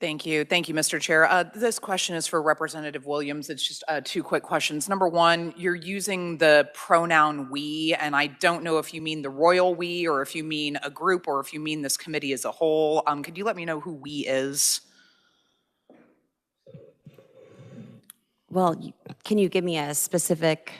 Speaker 13: Thank you. Thank you, Mr. Chair. This question is for Representative Williams. It's just two quick questions. Number one, you're using the pronoun we, and I don't know if you mean the royal we or if you mean a group or if you mean this committee as a whole. Could you let me know who we is?
Speaker 10: Well, can you give me a specific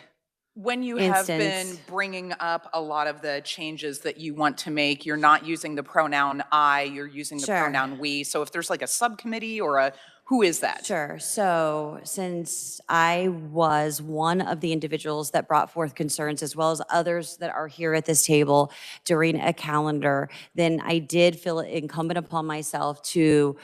Speaker 13: When you have been
Speaker 10: instance?
Speaker 13: bringing up a lot of the changes that you want to make, you're not using the pronoun I, you're using the
Speaker 10: Sure.
Speaker 13: pronoun we. So if there's like a subcommittee or a, who is that?
Speaker 10: Sure. So since I was one of the individuals that brought forth concerns, as well as others that are here at this table during a calendar, then I did feel it incumbent upon myself to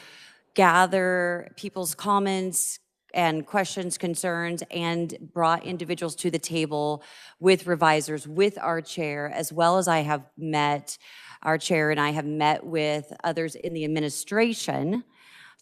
Speaker 10: gather people's comments and questions, concerns, and brought individuals to the table with revisers, with our chair, as well as our chair and I have met with others in the administration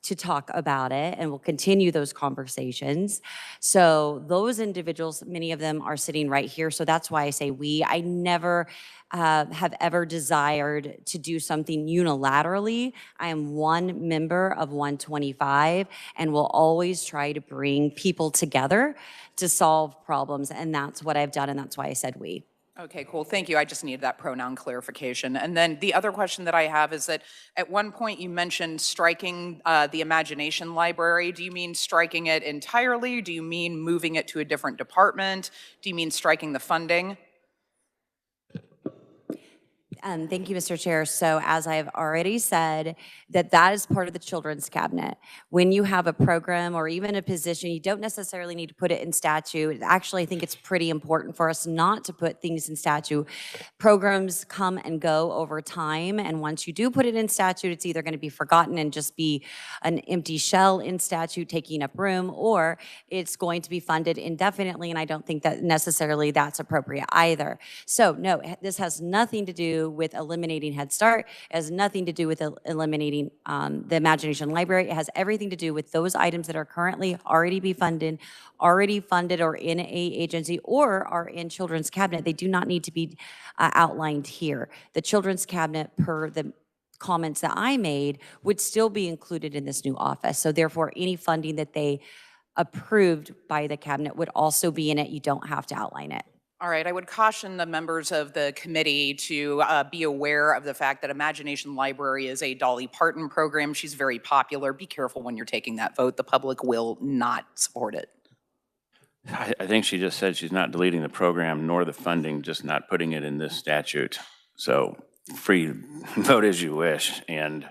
Speaker 10: to talk about it, and we'll continue those conversations. So those individuals, many of them are sitting right here, so that's why I say we. I never have ever desired to do something unilaterally. I am one member of 125 and will always try to bring people together to solve problems, and that's what I've done, and that's why I said we.
Speaker 13: Okay, cool. Thank you. I just needed that pronoun clarification. And then the other question that I have is that at one point you mentioned striking the Imagination Library. Do you mean striking it entirely? Do you mean moving it to a different department? Do you mean striking the funding?
Speaker 10: Thank you, Mr. Chair. So as I've already said, that is part of the Children's Cabinet. When you have a program or even a position, you don't necessarily need to put it in statute. Actually, I think it's pretty important for us not to put things in statute. Programs come and go over time, and once you do put it in statute, it's either going to be forgotten and just be an empty shell in statute taking up room, or it's going to be funded indefinitely, and I don't think that necessarily that's appropriate either. So no, this has nothing to do with eliminating Head Start. It has nothing to do with eliminating the Imagination Library. It has everything to do with those items that are currently already funded or in a agency or are in Children's Cabinet. They do not need to be outlined here. The Children's Cabinet, per the comments that I made, would still be included in this new office. So therefore, any funding that they approved by the cabinet would also be in it. You don't have to outline it.
Speaker 13: All right, I would caution the members of the committee to be aware of the fact that Imagination Library is a Dolly Parton program. She's very popular. Be careful when you're taking that vote. The public will not support it.
Speaker 1: I think she just said she's not deleting the program nor the funding, just not putting it in this statute. So free vote as you wish. And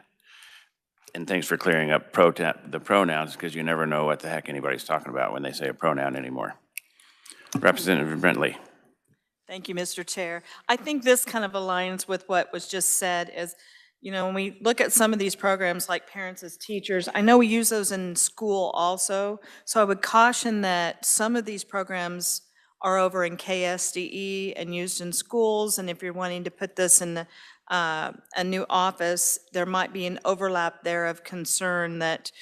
Speaker 1: thanks for clearing up the pronouns, because you never know what the heck anybody's talking about when they say a pronoun anymore. Representative Brentley.
Speaker 9: Thank you, Mr. Chair. I think this kind of aligns with what was just said is, you know, when we look at some of these programs like Parents as Teachers, I know we use those in school also. So I would caution that some of these programs are over in KSDE and used in schools. And if you're wanting to put this in a new office, there might be an overlap there of concern that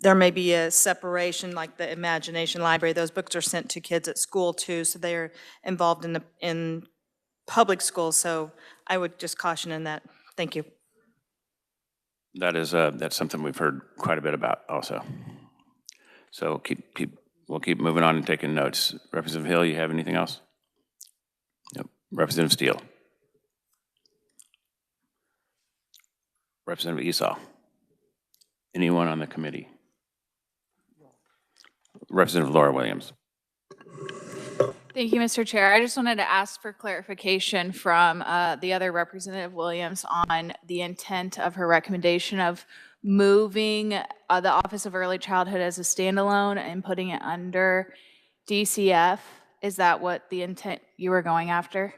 Speaker 9: there may be a separation, like the Imagination Library. Those books are sent to kids at school too, so they're involved in public schools. So I would just caution in that. Thank you.
Speaker 1: That's something we've heard quite a bit about also. So we'll keep moving on and taking notes. Representative Hill, you have anything else? Nope. Representative Steele. Representative Esau. Anyone on the committee? Representative Laura Williams.
Speaker 14: Thank you, Mr. Chair. I just wanted to ask for clarification from the other Representative Williams on the intent of her recommendation of moving the Office of Early Childhood as a standalone and putting it under DCF. Is that what the intent you were going after?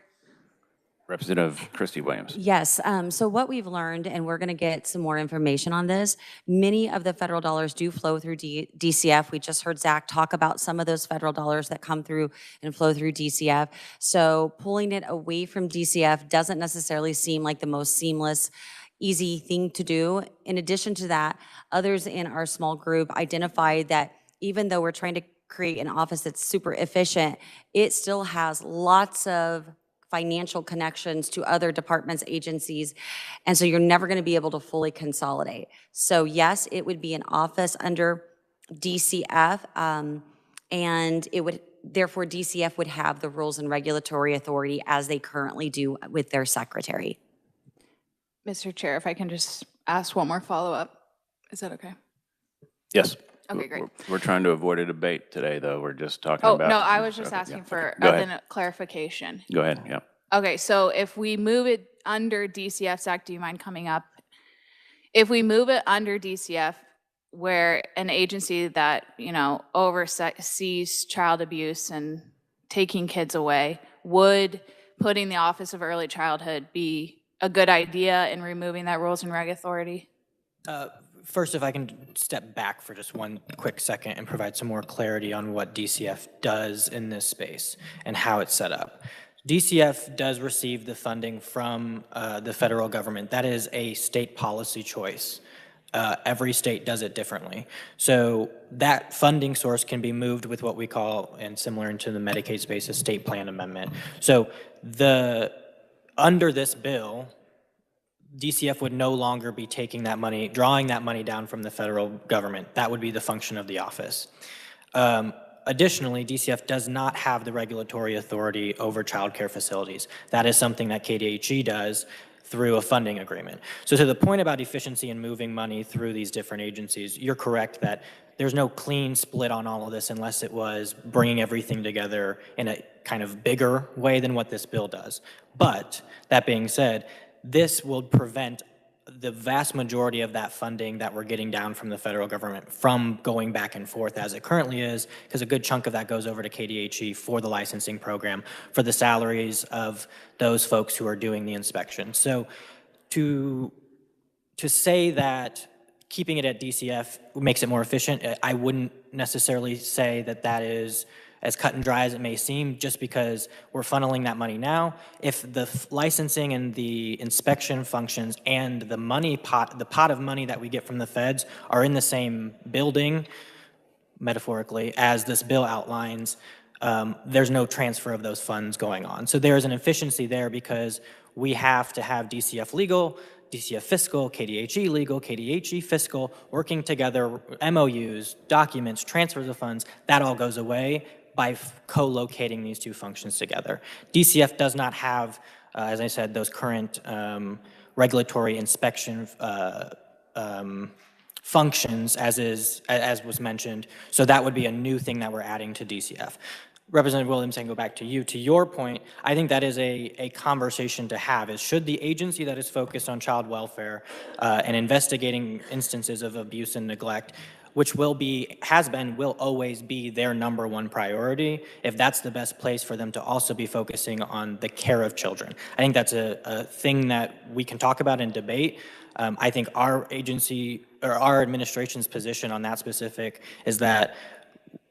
Speaker 1: Representative Christy Williams.
Speaker 10: Yes, so what we've learned, and we're gonna get some more information on this, many of the federal dollars do flow through DCF. We just heard Zach talk about some of those federal dollars that come through and flow through DCF. So pulling it away from DCF doesn't necessarily seem like the most seamless, easy thing to do. In addition to that, others in our small group identified that even though we're trying to create an office that's super efficient, it still has lots of financial connections to other departments, agencies, and so you're never going to be able to fully consolidate. So yes, it would be an office under DCF, and it would, therefore DCF would have the rules and regulatory authority as they currently do with their secretary.
Speaker 14: Mr. Chair, if I can just ask one more follow-up, is that okay?
Speaker 1: Yes.
Speaker 14: Okay, great.
Speaker 1: We're trying to avoid a debate today, though. We're just talking
Speaker 14: Oh,
Speaker 1: about.
Speaker 14: no, I was just
Speaker 1: Okay,
Speaker 14: asking
Speaker 1: yeah,
Speaker 14: for
Speaker 1: okay. Go ahead.
Speaker 14: a clarification.
Speaker 1: Go ahead, yeah.
Speaker 14: Okay, so if we move it under DCF, Zach, do you mind coming up? If we move it under DCF, where an agency that, you know, oversees child abuse and taking kids away, would putting the Office of Early Childhood be a good idea in removing that rules and reg authority?
Speaker 6: First, if I can step back for just one quick second and provide some more clarity on what DCF does in this space and how it's set up. DCF does receive the funding from the federal government. That is a state policy choice. Every state does it differently. So that funding source can be moved with what we call, and similar into the Medicaid space, a state plan amendment. So under this bill, DCF would no longer be taking that money, drawing that money down from the federal government. That would be the function of the office. Additionally, DCF does not have the regulatory authority over child care facilities. That is something that KDHE does through a funding agreement. So to the point about efficiency and moving money through these different agencies, you're correct that there's no clean split on all of this unless it was bringing everything together in a kind of bigger way than what this bill does. But that being said, this will prevent the vast majority of that funding that we're getting down from the federal government from going back and forth as it currently is, because a good chunk of that goes over to KDHE for the licensing program, for the salaries of those folks who are doing the inspection. So to say that keeping it at DCF makes it more efficient, I wouldn't necessarily say that that is as cut and dry as it may seem, just because we're funneling that money now. If the licensing and the inspection functions and the pot of money that we get from the feds are in the same building, metaphorically, as this bill outlines, there's no transfer of those funds going on. So there is an efficiency there because we have to have DCF legal, DCF fiscal, KDHE legal, KDHE fiscal, working together, MOUs, documents, transfers of funds, that all goes away by co-locating these two functions together. DCF does not have, as I said, those current regulatory inspection functions as was mentioned. So that would be a new thing that we're adding to DCF. Representative Williams, I can go back to you. To your point, I think that is a conversation to have, is should the agency that is focused on child welfare and investigating instances of abuse and neglect, which will always be their #1 priority, if that's the best place for them to also be focusing on the care of children. I think that's a thing that we can talk about and debate. I think our agency or our administration's position on that specific is that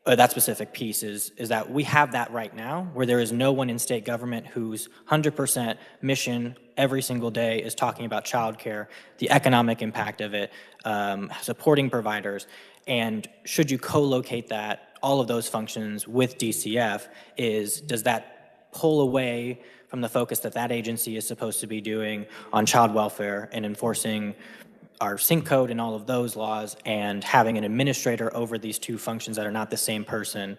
Speaker 6: that specific piece is that we have that right now, where there is no one in state government whose 100% mission every single day is talking about childcare, the economic impact of it, supporting providers. And should you co-locate that, all of those functions with DCF, does that pull away from the focus that that agency is supposed to be doing on child welfare and enforcing our sync code and all of those laws, and having an administrator over these two functions that are not the same person,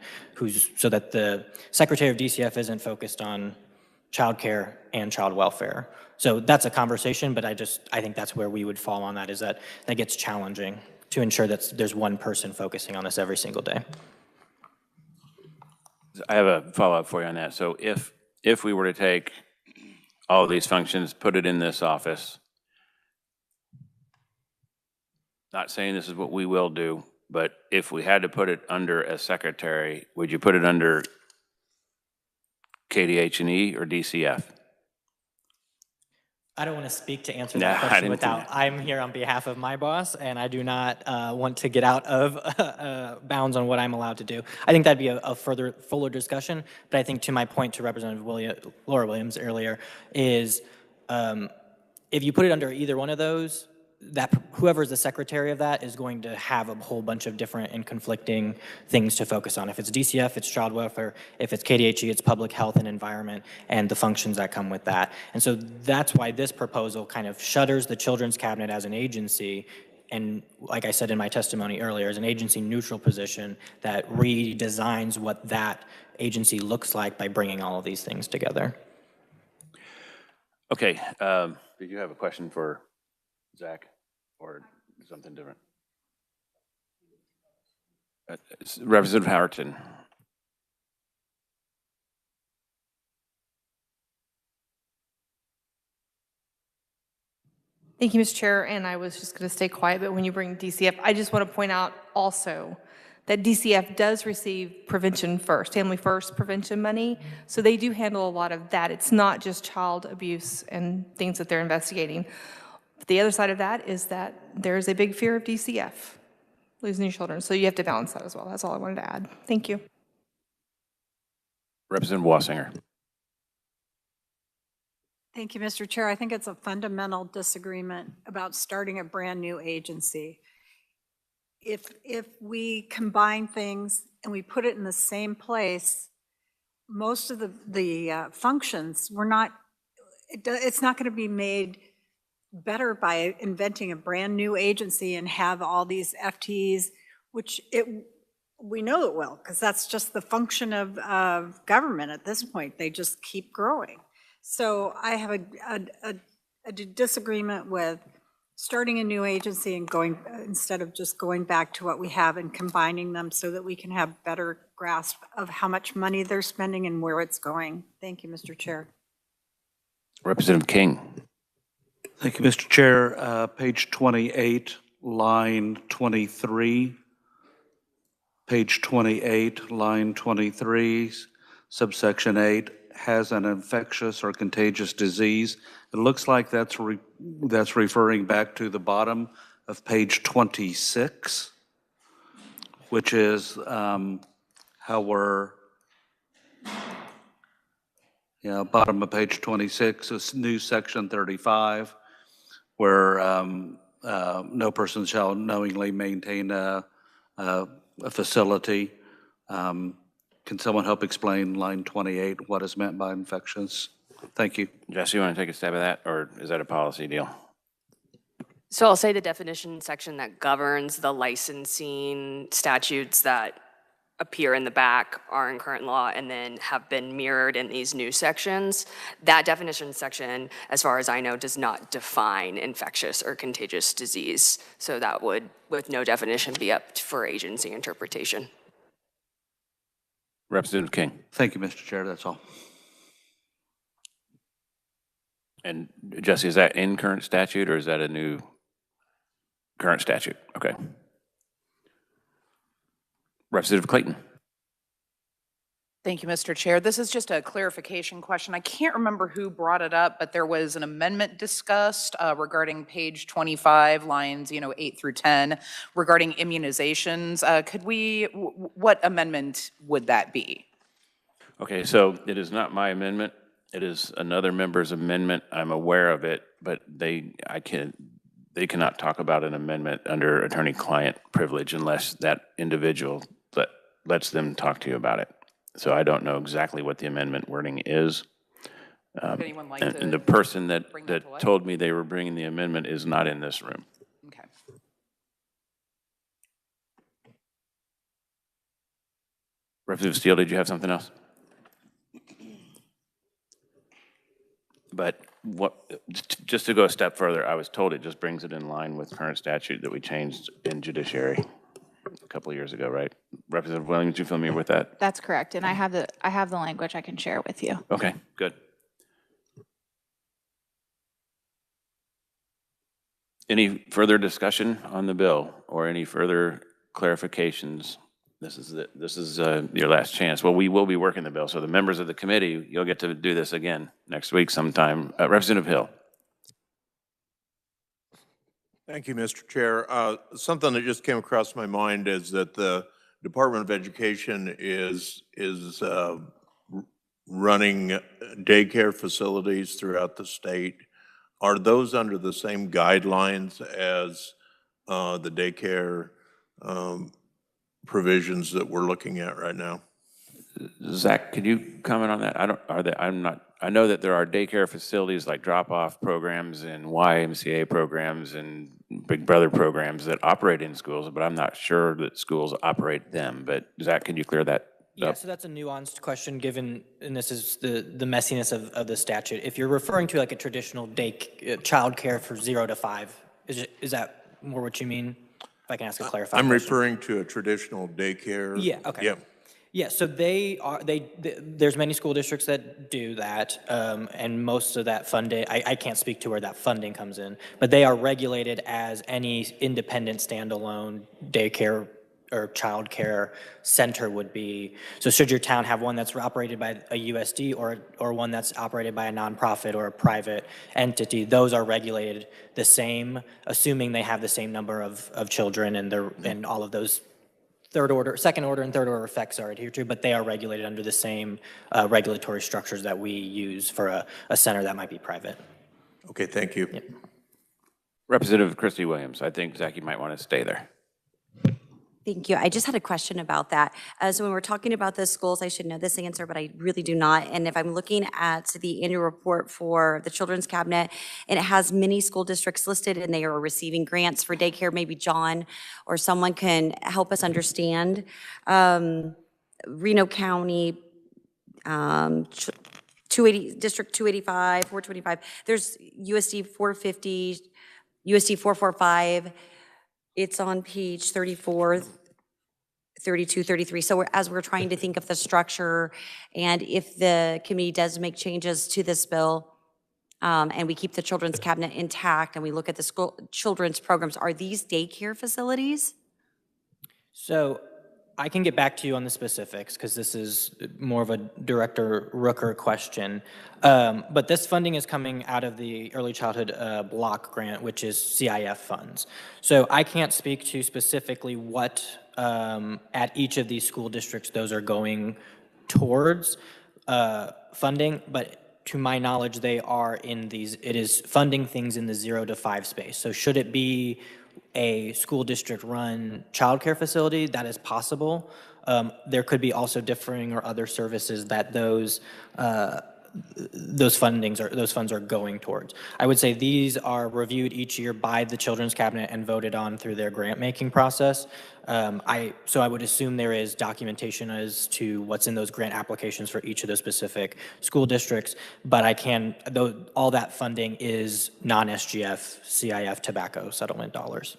Speaker 6: so that the Secretary of DCF isn't focused on child care and child welfare. So that's a conversation, but I think that's where we would fall on that, is that gets challenging to ensure that there's one person focusing on this every single day.
Speaker 1: I have a follow-up for you on that. So if we were to take all of these functions, put it in this office, not saying this is what we will do, but if we had to put it under a secretary, would you put it under KDH&E or DCF?
Speaker 6: I don't want to speak to answer that question without, I'm here on behalf of my boss, and I do not want to get out of bounds on what I'm allowed to do. I think that'd be a fuller discussion, but I think to my point to Representative Laura Williams earlier is if you put it under either one of those, that whoever is the secretary of that is going to have a whole bunch of different and conflicting things to focus on. If it's DCF, it's child welfare. If it's KDHE, it's public health and environment and the functions that come with that. And so that's why this proposal kind of shutters the Children's Cabinet as an agency, and like I said in my testimony earlier, is an agency neutral position that redesigns what that agency looks like by bringing all of these things together.
Speaker 1: Okay, did you have a question for Zach or something different? Representative Howerton.
Speaker 15: Thank you, Mr. Chair, and I was just going to stay quiet, but when you bring DCF, I just want to point out also that DCF does receive prevention first, family first prevention money, so they do handle a lot of that. It's not just child abuse and things that they're investigating. But the other side of that is that there's a big fear of DCF, losing your children, so you have to balance that as well. That's all I wanted to add. Thank you.
Speaker 1: Representative Wassinger.
Speaker 12: Thank you, Mr. Chair. I think it's a fundamental disagreement about starting a brand new agency. If we combine things and we put it in the same place, most of the functions, it's not going to be made better by inventing a brand new agency and have all these FTEs, which we know it will, because that's just the function of government at this point. They just keep growing. So I have a disagreement with starting a new agency and instead of just going back to what we have and combining them so that we can have better grasp of how much money they're spending and where it's going. Thank you, Mr. Chair.
Speaker 1: Representative King.
Speaker 16: Thank you, Mr. Chair. Page 28, line 23. Page 28, line 23, subsection 8. Has an infectious or contagious disease. It looks like that's referring back to the bottom of page 26, which is how we're, bottom of page 26, is new section 35, where no person shall knowingly maintain a facility. Can someone help explain line 28, what is meant by infectious? Thank you.
Speaker 1: Jesse, you want to take a stab at that, or is that a policy deal?
Speaker 3: So I'll say the definition section that governs the licensing statutes that appear in the back are in current law and then have been mirrored in these new sections. That definition section, as far as I know, does not define infectious or contagious disease. So that would, with no definition, be up for agency interpretation.
Speaker 1: Representative King.
Speaker 16: Thank you, Mr. Chair. That's all.
Speaker 1: And Jesse, is that in current statute or is that a new current statute? Okay. Representative Clayton.
Speaker 13: Thank you, Mr. Chair. This is just a clarification question. I can't remember who brought it up, but there was an amendment discussed regarding page 25, lines 8 through 10, regarding immunizations. What amendment would that be?
Speaker 1: Okay, so it is not my amendment. It is another member's amendment. I'm aware of it, but they cannot talk about an amendment under attorney-client privilege unless that individual lets them talk to you about it. So I don't know exactly what the amendment wording is.
Speaker 13: Would anyone like
Speaker 1: and the person that told me they were bringing the amendment is not in this room.
Speaker 13: Okay.
Speaker 1: Representative Steele, did you have something else? But just to go a step further, I was told it just brings it in line with current statute that we changed in judiciary a couple of years ago, right? Representative Williams, you familiar with that?
Speaker 14: That's correct, and I have the language I can share with you.
Speaker 1: Okay, good. Any further discussion on the bill or any further clarifications? This is your last chance. Well, we will be working the bill, so the members of the committee, you'll get to do this again next week sometime. Representative Hill.
Speaker 7: Thank you, Mr. Chair. Something that just came across my mind is that the Department of Education is running daycare facilities throughout the state. are those under the same guidelines as the daycare provisions that we're looking at right now?
Speaker 1: Zach, could you comment on that? I know that there are daycare facilities like drop-off programs and YMCA programs and Big Brother programs that operate in schools, but I'm not sure that schools operate them. But Zach, can you clear that
Speaker 6: Yeah,
Speaker 1: up?
Speaker 6: so that's a nuanced question given, and this is the messiness of the statute. If you're referring to like a traditional child care for 0 to 5, is that more what you mean? If I can ask a clarifying
Speaker 7: I'm
Speaker 6: question.
Speaker 7: referring to a traditional daycare.
Speaker 6: Yeah, okay.
Speaker 7: Yeah.
Speaker 6: Yeah, so there's many school districts that do that, and most of that funding, I can't speak to where that funding comes in, but they are regulated as any independent standalone daycare or childcare center would be. So should your town have one that's operated by a USD or one that's operated by a nonprofit or a private entity, those are regulated the same, assuming they have the same number of children and all of those second order and third order effects are adhered to, but they are regulated under the same regulatory structures that we use for a center that might be private.
Speaker 7: Okay, thank you.
Speaker 6: Yep.
Speaker 1: Representative Christy Williams, I think, Zach, you might want to stay there.
Speaker 10: Thank you. I just had a question about that. So when we're talking about the schools, I should know this answer, but I really do not. And if I'm looking at the annual report for the Children's Cabinet, and it has many school districts listed and they are receiving grants for daycare, maybe John or someone can help us understand. Reno County, 280, District 285, 425, there's USD 450, USD 445, it's on page 34, 32, 33. So as we're trying to think of the structure, and if the committee does make changes to this bill, and we keep the Children's Cabinet intact, and we look at the school children's programs, are these daycare facilities?
Speaker 6: So I can get back to you on the specifics because this is more of a Director Rooker question. But this funding is coming out of the Early Childhood Block Grant, which is CIF funds. So I can't speak to specifically what at each of these school districts those are going towards funding, but to my knowledge, they are in these, it is funding things in the 0 to 5 space. So should it be a school district run childcare facility, that is possible. There could be also differing or other services that those funds are going towards. I would say these are reviewed each year by the Children's Cabinet and voted on through their grant making process. So I would assume there is documentation as to what's in those grant applications for each of those specific school districts, but all that funding is non-SGF, CIF tobacco settlement dollars.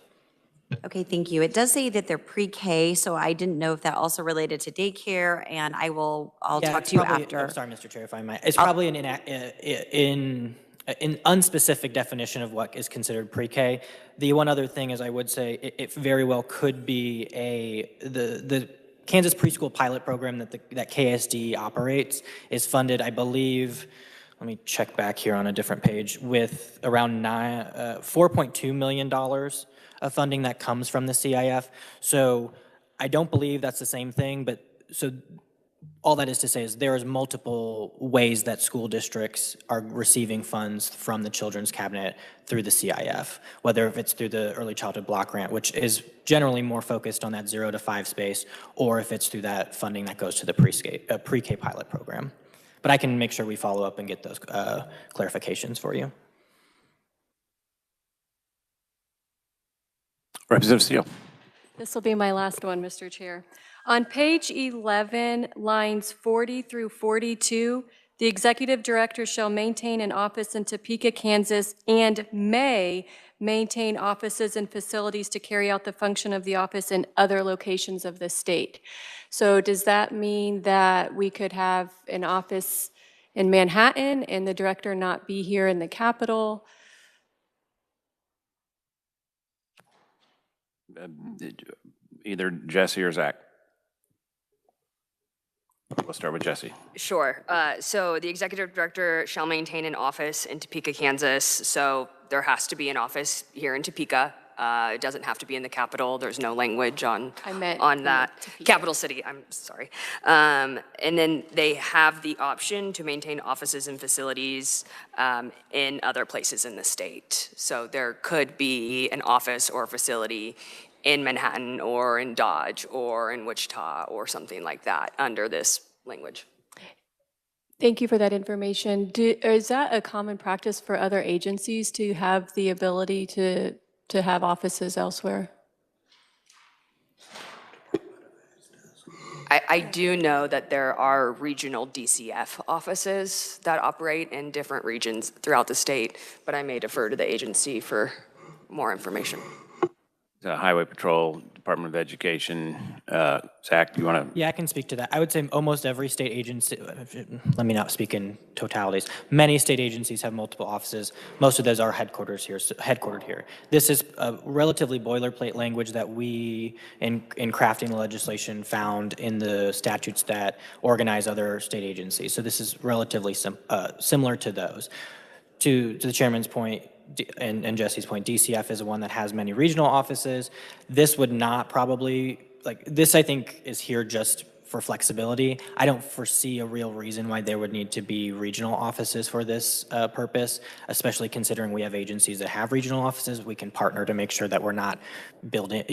Speaker 10: Okay, thank you. It does say that they're pre-K, so I didn't know if that also related to daycare, and I'll talk to you after.
Speaker 6: I'm sorry, Mr. Chair, if I might. It's probably an unspecific definition of what is considered pre-K. The one other thing is I would say it very well could be the Kansas Preschool Pilot Program that KSD operates is funded, I believe, let me check back here on a different page, with around $4.2 million of funding that comes from the CIF. So I don't believe that's the same thing, but so all that is to say is there is multiple ways that school districts are receiving funds from the Children's Cabinet through the CIF, whether if it's through the Early Childhood Block Grant, which is generally more focused on that 0 to 5 space, or if it's through that funding that goes to the pre-K pilot program. But I can make sure we follow up and get those clarifications for you.
Speaker 1: Representative Steele.
Speaker 2: This will be my last one, Mr. Chair. On page 11, lines 40 through 42, the executive director shall maintain an office in Topeka, Kansas, and may maintain offices and facilities to carry out the function of the office in other locations of the state. So does that mean that we could have an office in Manhattan and the director not be here in the Capitol?
Speaker 1: Either Jesse or Zach. We'll start with Jesse.
Speaker 3: Sure. So the executive director shall maintain an office in Topeka, Kansas. So there has to be an office here in Topeka. It doesn't have to be in the capital. There's no language on
Speaker 2: I meant
Speaker 3: that.
Speaker 2: Topeka.
Speaker 3: Capital city, I'm sorry. And then they have the option to maintain offices and facilities in other places in the state. So there could be an office or facility in Manhattan or in Dodge or in Wichita or something like that under this language.
Speaker 2: Thank you for that information. Is that a common practice for other agencies to have the ability to have offices elsewhere?
Speaker 3: I do know that there are regional DCF offices that operate in different regions throughout the state, but I may defer to the agency for more information.
Speaker 1: Highway Patrol, Department of Education. Zach, do you want to?
Speaker 6: Yeah, I can speak to that. I would say almost every state agency, let me not speak in totalities. Many state agencies have multiple offices. Most of those are headquartered here. This is a relatively boilerplate language that we, in crafting the legislation, found in the statutes that organize other state agencies. So this is relatively similar to those. To the chairman's point, and Jesse's point, DCF is the one that has many regional offices. This would not probably, this I think is here just for flexibility. I don't foresee a real reason why there would need to be regional offices for this purpose, especially considering we have agencies that have regional offices. We can partner to make sure that we're not building,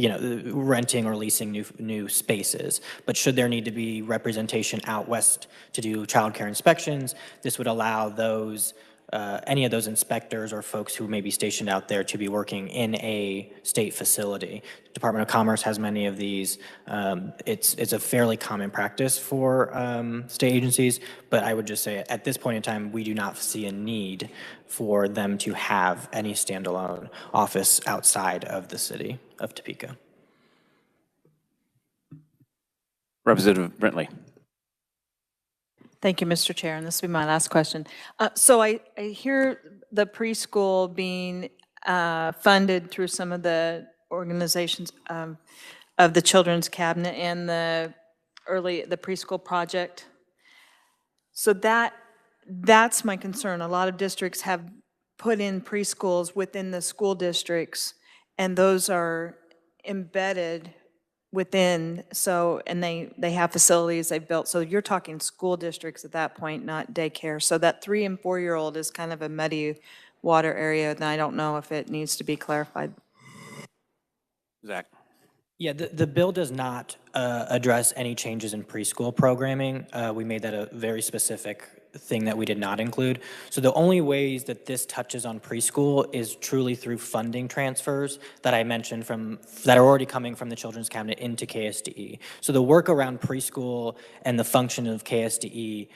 Speaker 6: renting or leasing new spaces. But should there need to be representation out west to do childcare inspections, this would allow those any of those inspectors or folks who may be stationed out there to be working in a state facility. Department of Commerce has many of these. It's a fairly common practice for state agencies, but I would just say at this point in time, we do not see a need for them to have any standalone office outside of the city of Topeka.
Speaker 1: Representative Brentley.
Speaker 9: Thank you, Mr. Chair, and this will be my last question. So I hear the preschool being funded through some of the organizations of the Children's Cabinet and the preschool project. So that's my concern. A lot of districts have put in preschools within the school districts, and those are embedded within, and they have facilities they've built. So you're talking school districts at that point, not daycare. So that 3- and 4-year-old is kind of a muddy water area, and I don't know if it needs to be clarified.
Speaker 1: Zach.
Speaker 6: Yeah, the bill does not address any changes in preschool programming. We made that a very specific thing that we did not include. So the only ways that this touches on preschool is truly through funding transfers that I mentioned that are already coming from the Children's Cabinet into KSDE. So the work around preschool and the function of KSDE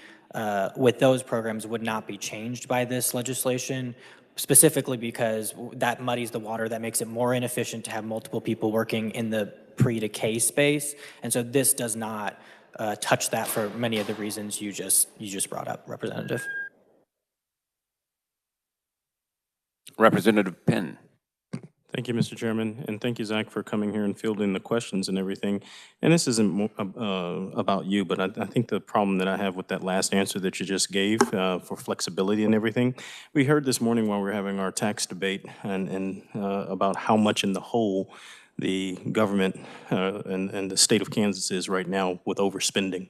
Speaker 6: with those programs would not be changed by this legislation, specifically because that muddies the water, that makes it more inefficient to have multiple people working in the pre to K space. And so this does not touch that for many of the reasons you just brought up, Representative.
Speaker 1: Representative Penn.
Speaker 17: Thank you, Mr. Chairman, and thank you, Zach, for coming here and fielding the questions and everything. And this isn't about you, but I think the problem that I have with that last answer that you just gave for flexibility and everything, we heard this morning while we were having our tax debate and about how much in the hole the government and the state of Kansas is right now with overspending.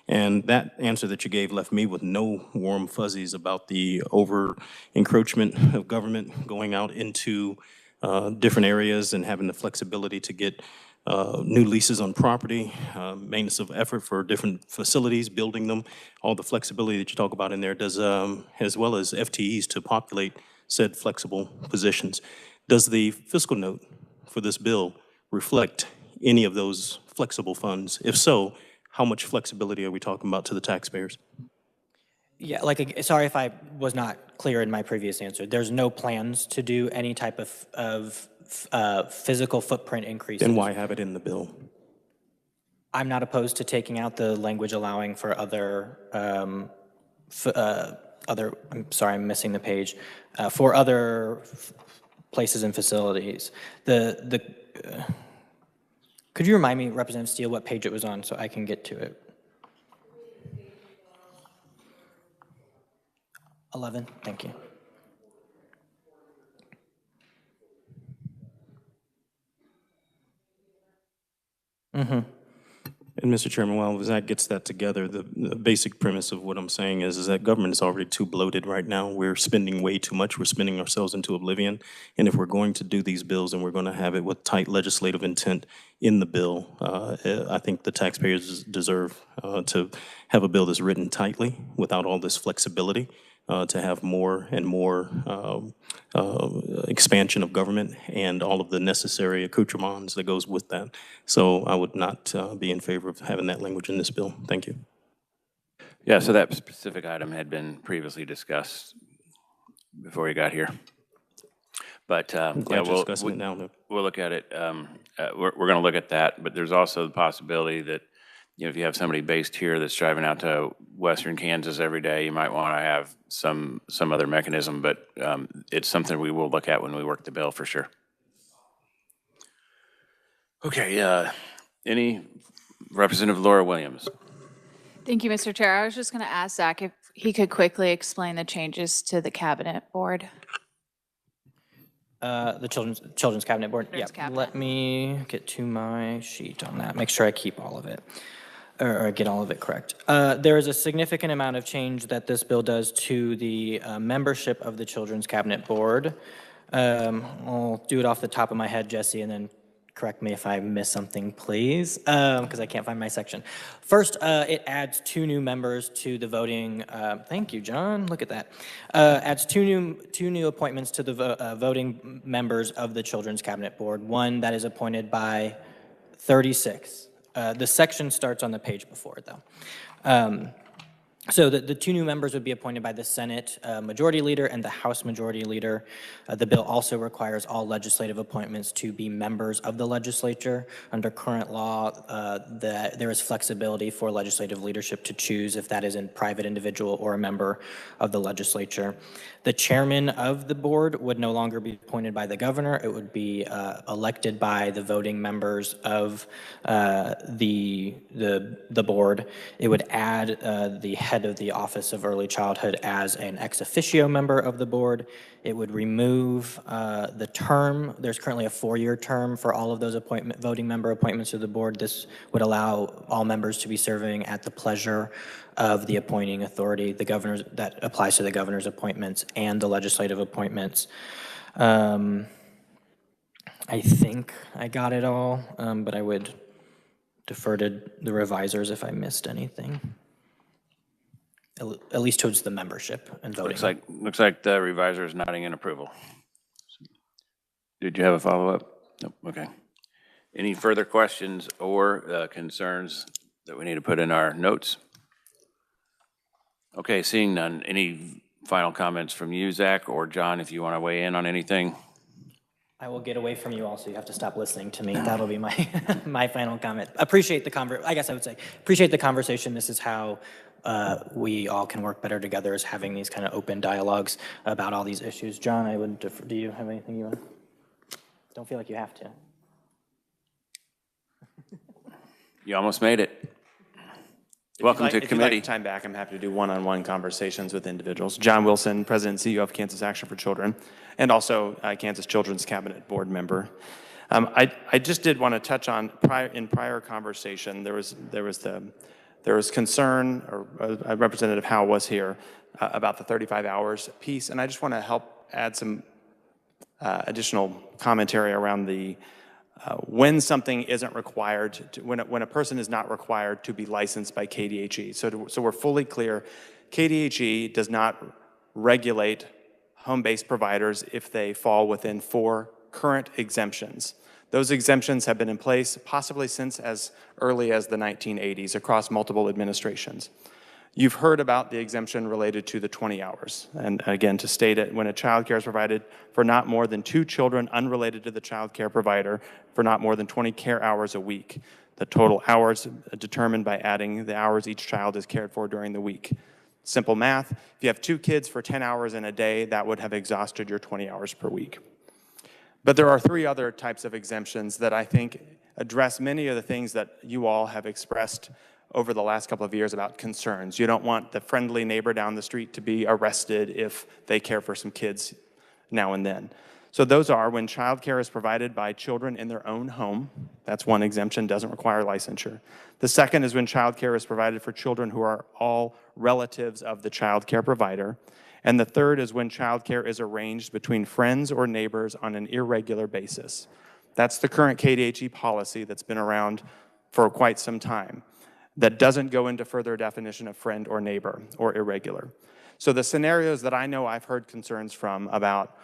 Speaker 17: And that answer that you gave left me with no warm fuzzies about the over encroachment of government going out into different areas and having the flexibility to get new leases on property, maintenance of effort for different facilities, building them, all the flexibility that you talk about in there does, as well as FTEs to populate said flexible positions. Does the fiscal note for this bill reflect any of those flexible funds? If so, how much flexibility are we talking about to the taxpayers?
Speaker 6: Yeah, sorry if I was not clear in my previous answer. There's no plans to do any type of physical footprint increases.
Speaker 17: Then why have it in the bill?
Speaker 6: I'm not opposed to taking out the language allowing for other, I'm sorry, I'm missing the page, for other places and facilities. Could you remind me, Representative Steele, what page it was on so I can get to it? 11, thank you.
Speaker 17: And Mr. Chairman, while Zach gets that together, the basic premise of what I'm saying is that government is already too bloated right now. We're spending way too much. We're spending ourselves into oblivion. And if we're going to do these bills and we're going to have it with tight legislative intent in the bill, I think the taxpayers deserve to have a bill that's written tightly without all this flexibility. To have more and more expansion of government and all of the necessary accoutrements that goes with that. So I would not be in favor of having that language in this bill. Thank you.
Speaker 1: Yeah, so that specific item had been previously discussed before you got here. But
Speaker 17: I'm glad you're discussing it now.
Speaker 1: We'll look at it. We're going to look at that, but there's also the possibility that if you have somebody based here that's driving out to western Kansas every day, you might want to have some other mechanism, but it's something we will look at when we work the bill for sure. Okay, any Representative Laura Williams.
Speaker 14: Thank you, Mr. Chair. I was just going to ask Zach if he could quickly explain the changes to the cabinet board.
Speaker 6: The Children's Cabinet Board?
Speaker 14: Children's
Speaker 6: Yeah,
Speaker 14: Cabinet.
Speaker 6: let me get to my sheet on that, make sure I keep all of it, or get all of it correct. There is a significant amount of change that this bill does to the membership of the Children's Cabinet Board. I'll do it off the top of my head, Jesse, and then correct me if I miss something, please, because I can't find my section. First, it adds 2 new members to the voting. Thank you, John. Look at that. Adds two new appointments to the voting members of the Children's Cabinet Board. One that is appointed by 36. The section starts on the page before it, though. So the 2 new members would be appointed by the Senate Majority Leader and the House Majority Leader. The bill also requires all legislative appointments to be members of the legislature. Under current law, there is flexibility for legislative leadership to choose if that is a private individual or a member of the legislature. The chairman of the board would no longer be appointed by the governor. It would be elected by the voting members of the board. It would add the head of the Office of Early Childhood as an ex officio member of the board. It would remove the term. There's currently a 4-year term for all of those voting member appointments to the board. This would allow all members to be serving at the pleasure of the appointing authority. The governor's, that applies to the governor's appointments and the legislative appointments. I think I got it all, but I would defer to the revisers if I missed anything. At least towards the membership and voting.
Speaker 1: Looks like the reviser is nodding in approval. Did you have a follow-up? Nope, okay. Any further questions or concerns that we need to put in our notes? Okay, seeing none, any final comments from you, Zach, or John, if you want to weigh in on anything?
Speaker 6: I will get away from you all, so you have to stop listening to me. That'll be my my final comment. Appreciate the I guess I would say, appreciate the conversation. This is how we all can work better together, is having these kind of open dialogues about all these issues. John, I would defer. Do you have anything you want? Don't feel like you have to.
Speaker 1: You almost made it. Welcome to committee.
Speaker 18: If you'd like time back, I'm happy to do one-on-one conversations with individuals. John Wilson, President and CEO of Kansas Action for Children, and also Kansas Children's Cabinet Board member. I just did want to touch on in prior conversation, there was concern, or Representative Howe was here, about the 35 hours piece, and I just want to help add some additional commentary around the when something isn't required, when a person is not required to be licensed by KDHE. So we're fully clear, KDHE does not regulate home-based providers if they fall within 4 current exemptions. Those exemptions have been in place possibly since as early as the 1980s across multiple administrations. You've heard about the exemption related to the 20 hours. And again, to state it, when a child care is provided for not more than 2 children unrelated to the child care provider for not more than 20 care hours a week. The total hours determined by adding the hours each child is cared for during the week. Simple math, if you have 2 kids for 10 hours in a day, that would have exhausted your 20 hours per week. But there are 3 other types of exemptions that I think address many of the things that you all have expressed over the last couple of years about concerns. You don't want the friendly neighbor down the street to be arrested if they care for some kids now and then. So those are when childcare is provided by children in their own home. That's one exemption, doesn't require licensure. The second is when childcare is provided for children who are all relatives of the childcare provider. And the third is when childcare is arranged between friends or neighbors on an irregular basis. That's the current KDHE policy that's been around for quite some time that doesn't go into further definition of friend or neighbor or irregular. So the scenarios that I know I've heard concerns from about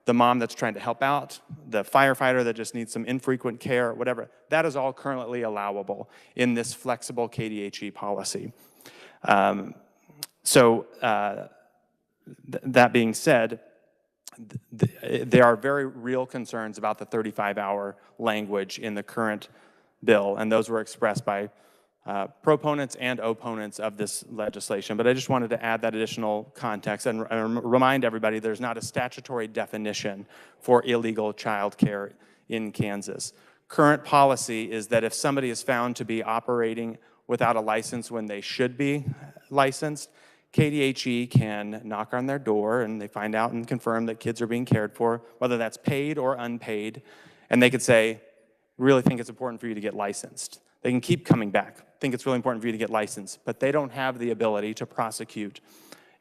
Speaker 18: the mom that's trying to help out, the firefighter that just needs some infrequent care, whatever, that is all currently allowable in this flexible KDHE policy. That being said, there are very real concerns about the 35-hour language in the current bill, and those were expressed by proponents and opponents of this legislation. But I just wanted to add that additional context and remind everybody there's not a statutory definition for illegal child care in Kansas. Current policy is that if somebody is found to be operating without a license when they should be licensed, KDHE can knock on their door and they find out and confirm that kids are being cared for, whether that's paid or unpaid, and they could say, really think it's important for you to get licensed. They can keep coming back, think it's really important for you to get licensed, but they don't have the ability to prosecute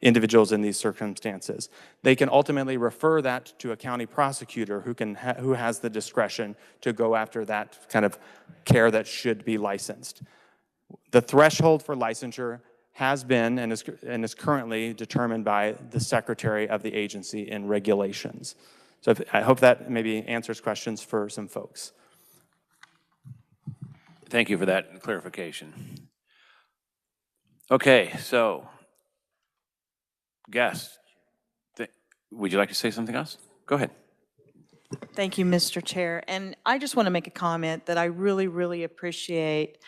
Speaker 18: individuals in these circumstances. They can ultimately refer that to a county prosecutor who has the discretion to go after that kind of care that should be licensed. The threshold for licensure has been and is currently determined by the secretary of the agency in regulations. So I hope that maybe answers questions for some folks.
Speaker 1: Thank you for that clarification. Okay, so guests, would you like to say something else? Go ahead.
Speaker 9: Thank you, Mr. Chair. And I just want to make a comment that I really, really appreciate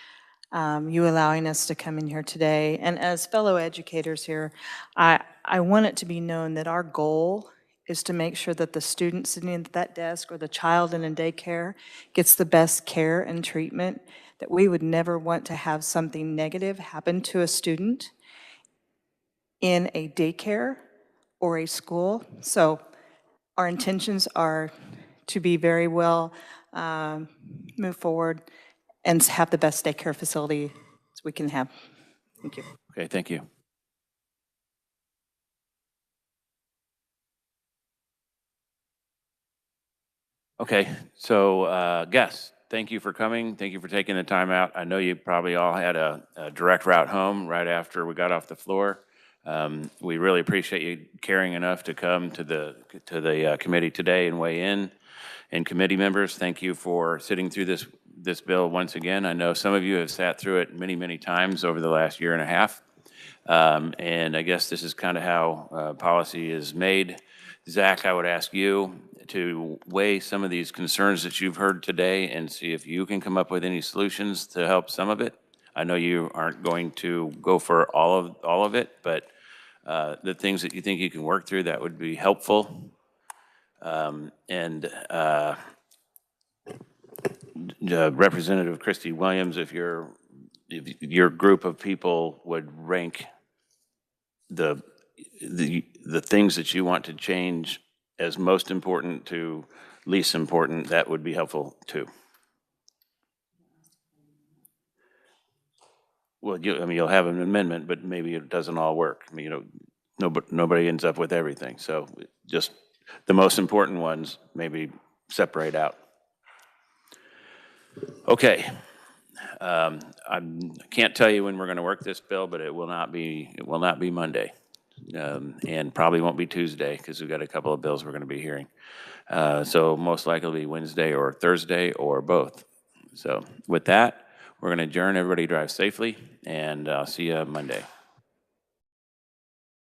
Speaker 9: you allowing us to come in here today. And as fellow educators here, I want it to be known that our goal is to make sure that the student sitting at that desk or the child in a daycare gets the best care and treatment, that we would never want to have something negative happen to a student in a daycare or a school. So our intentions are to be very well move forward and have the best daycare facility we can have. Thank you.
Speaker 1: Okay, thank you. Okay, so guests, thank you for coming. Thank you for taking the time out. I know you probably all had a direct route home right after we got off the floor. We really appreciate you caring enough to come to the committee today and weigh in. And committee members, thank you for sitting through this bill once again. I know some of you have sat through it many, many times over the last year and a half. And I guess this is kind of how policy is made. Zach, I would ask you to weigh some of these concerns that you've heard today and see if you can come up with any solutions to help some of it. I know you aren't going to go for all of it, but the things that you think you can work through, that would be helpful. Representative Christy Williams, if your group of people would rank the things that you want to change as most important to least important, that would be helpful too. Well, you'll have an amendment, but maybe it doesn't all work. I mean, nobody ends up with everything. So just the most important ones maybe separate out. Okay. I can't tell you when we're going to work this bill, but it will not be Monday, and probably won't be Tuesday because we've got a couple of bills we're going to be hearing. So most likely it'll be Wednesday or Thursday or both. So with that, we're going to adjourn. Everybody drive safely, and I'll see you Monday.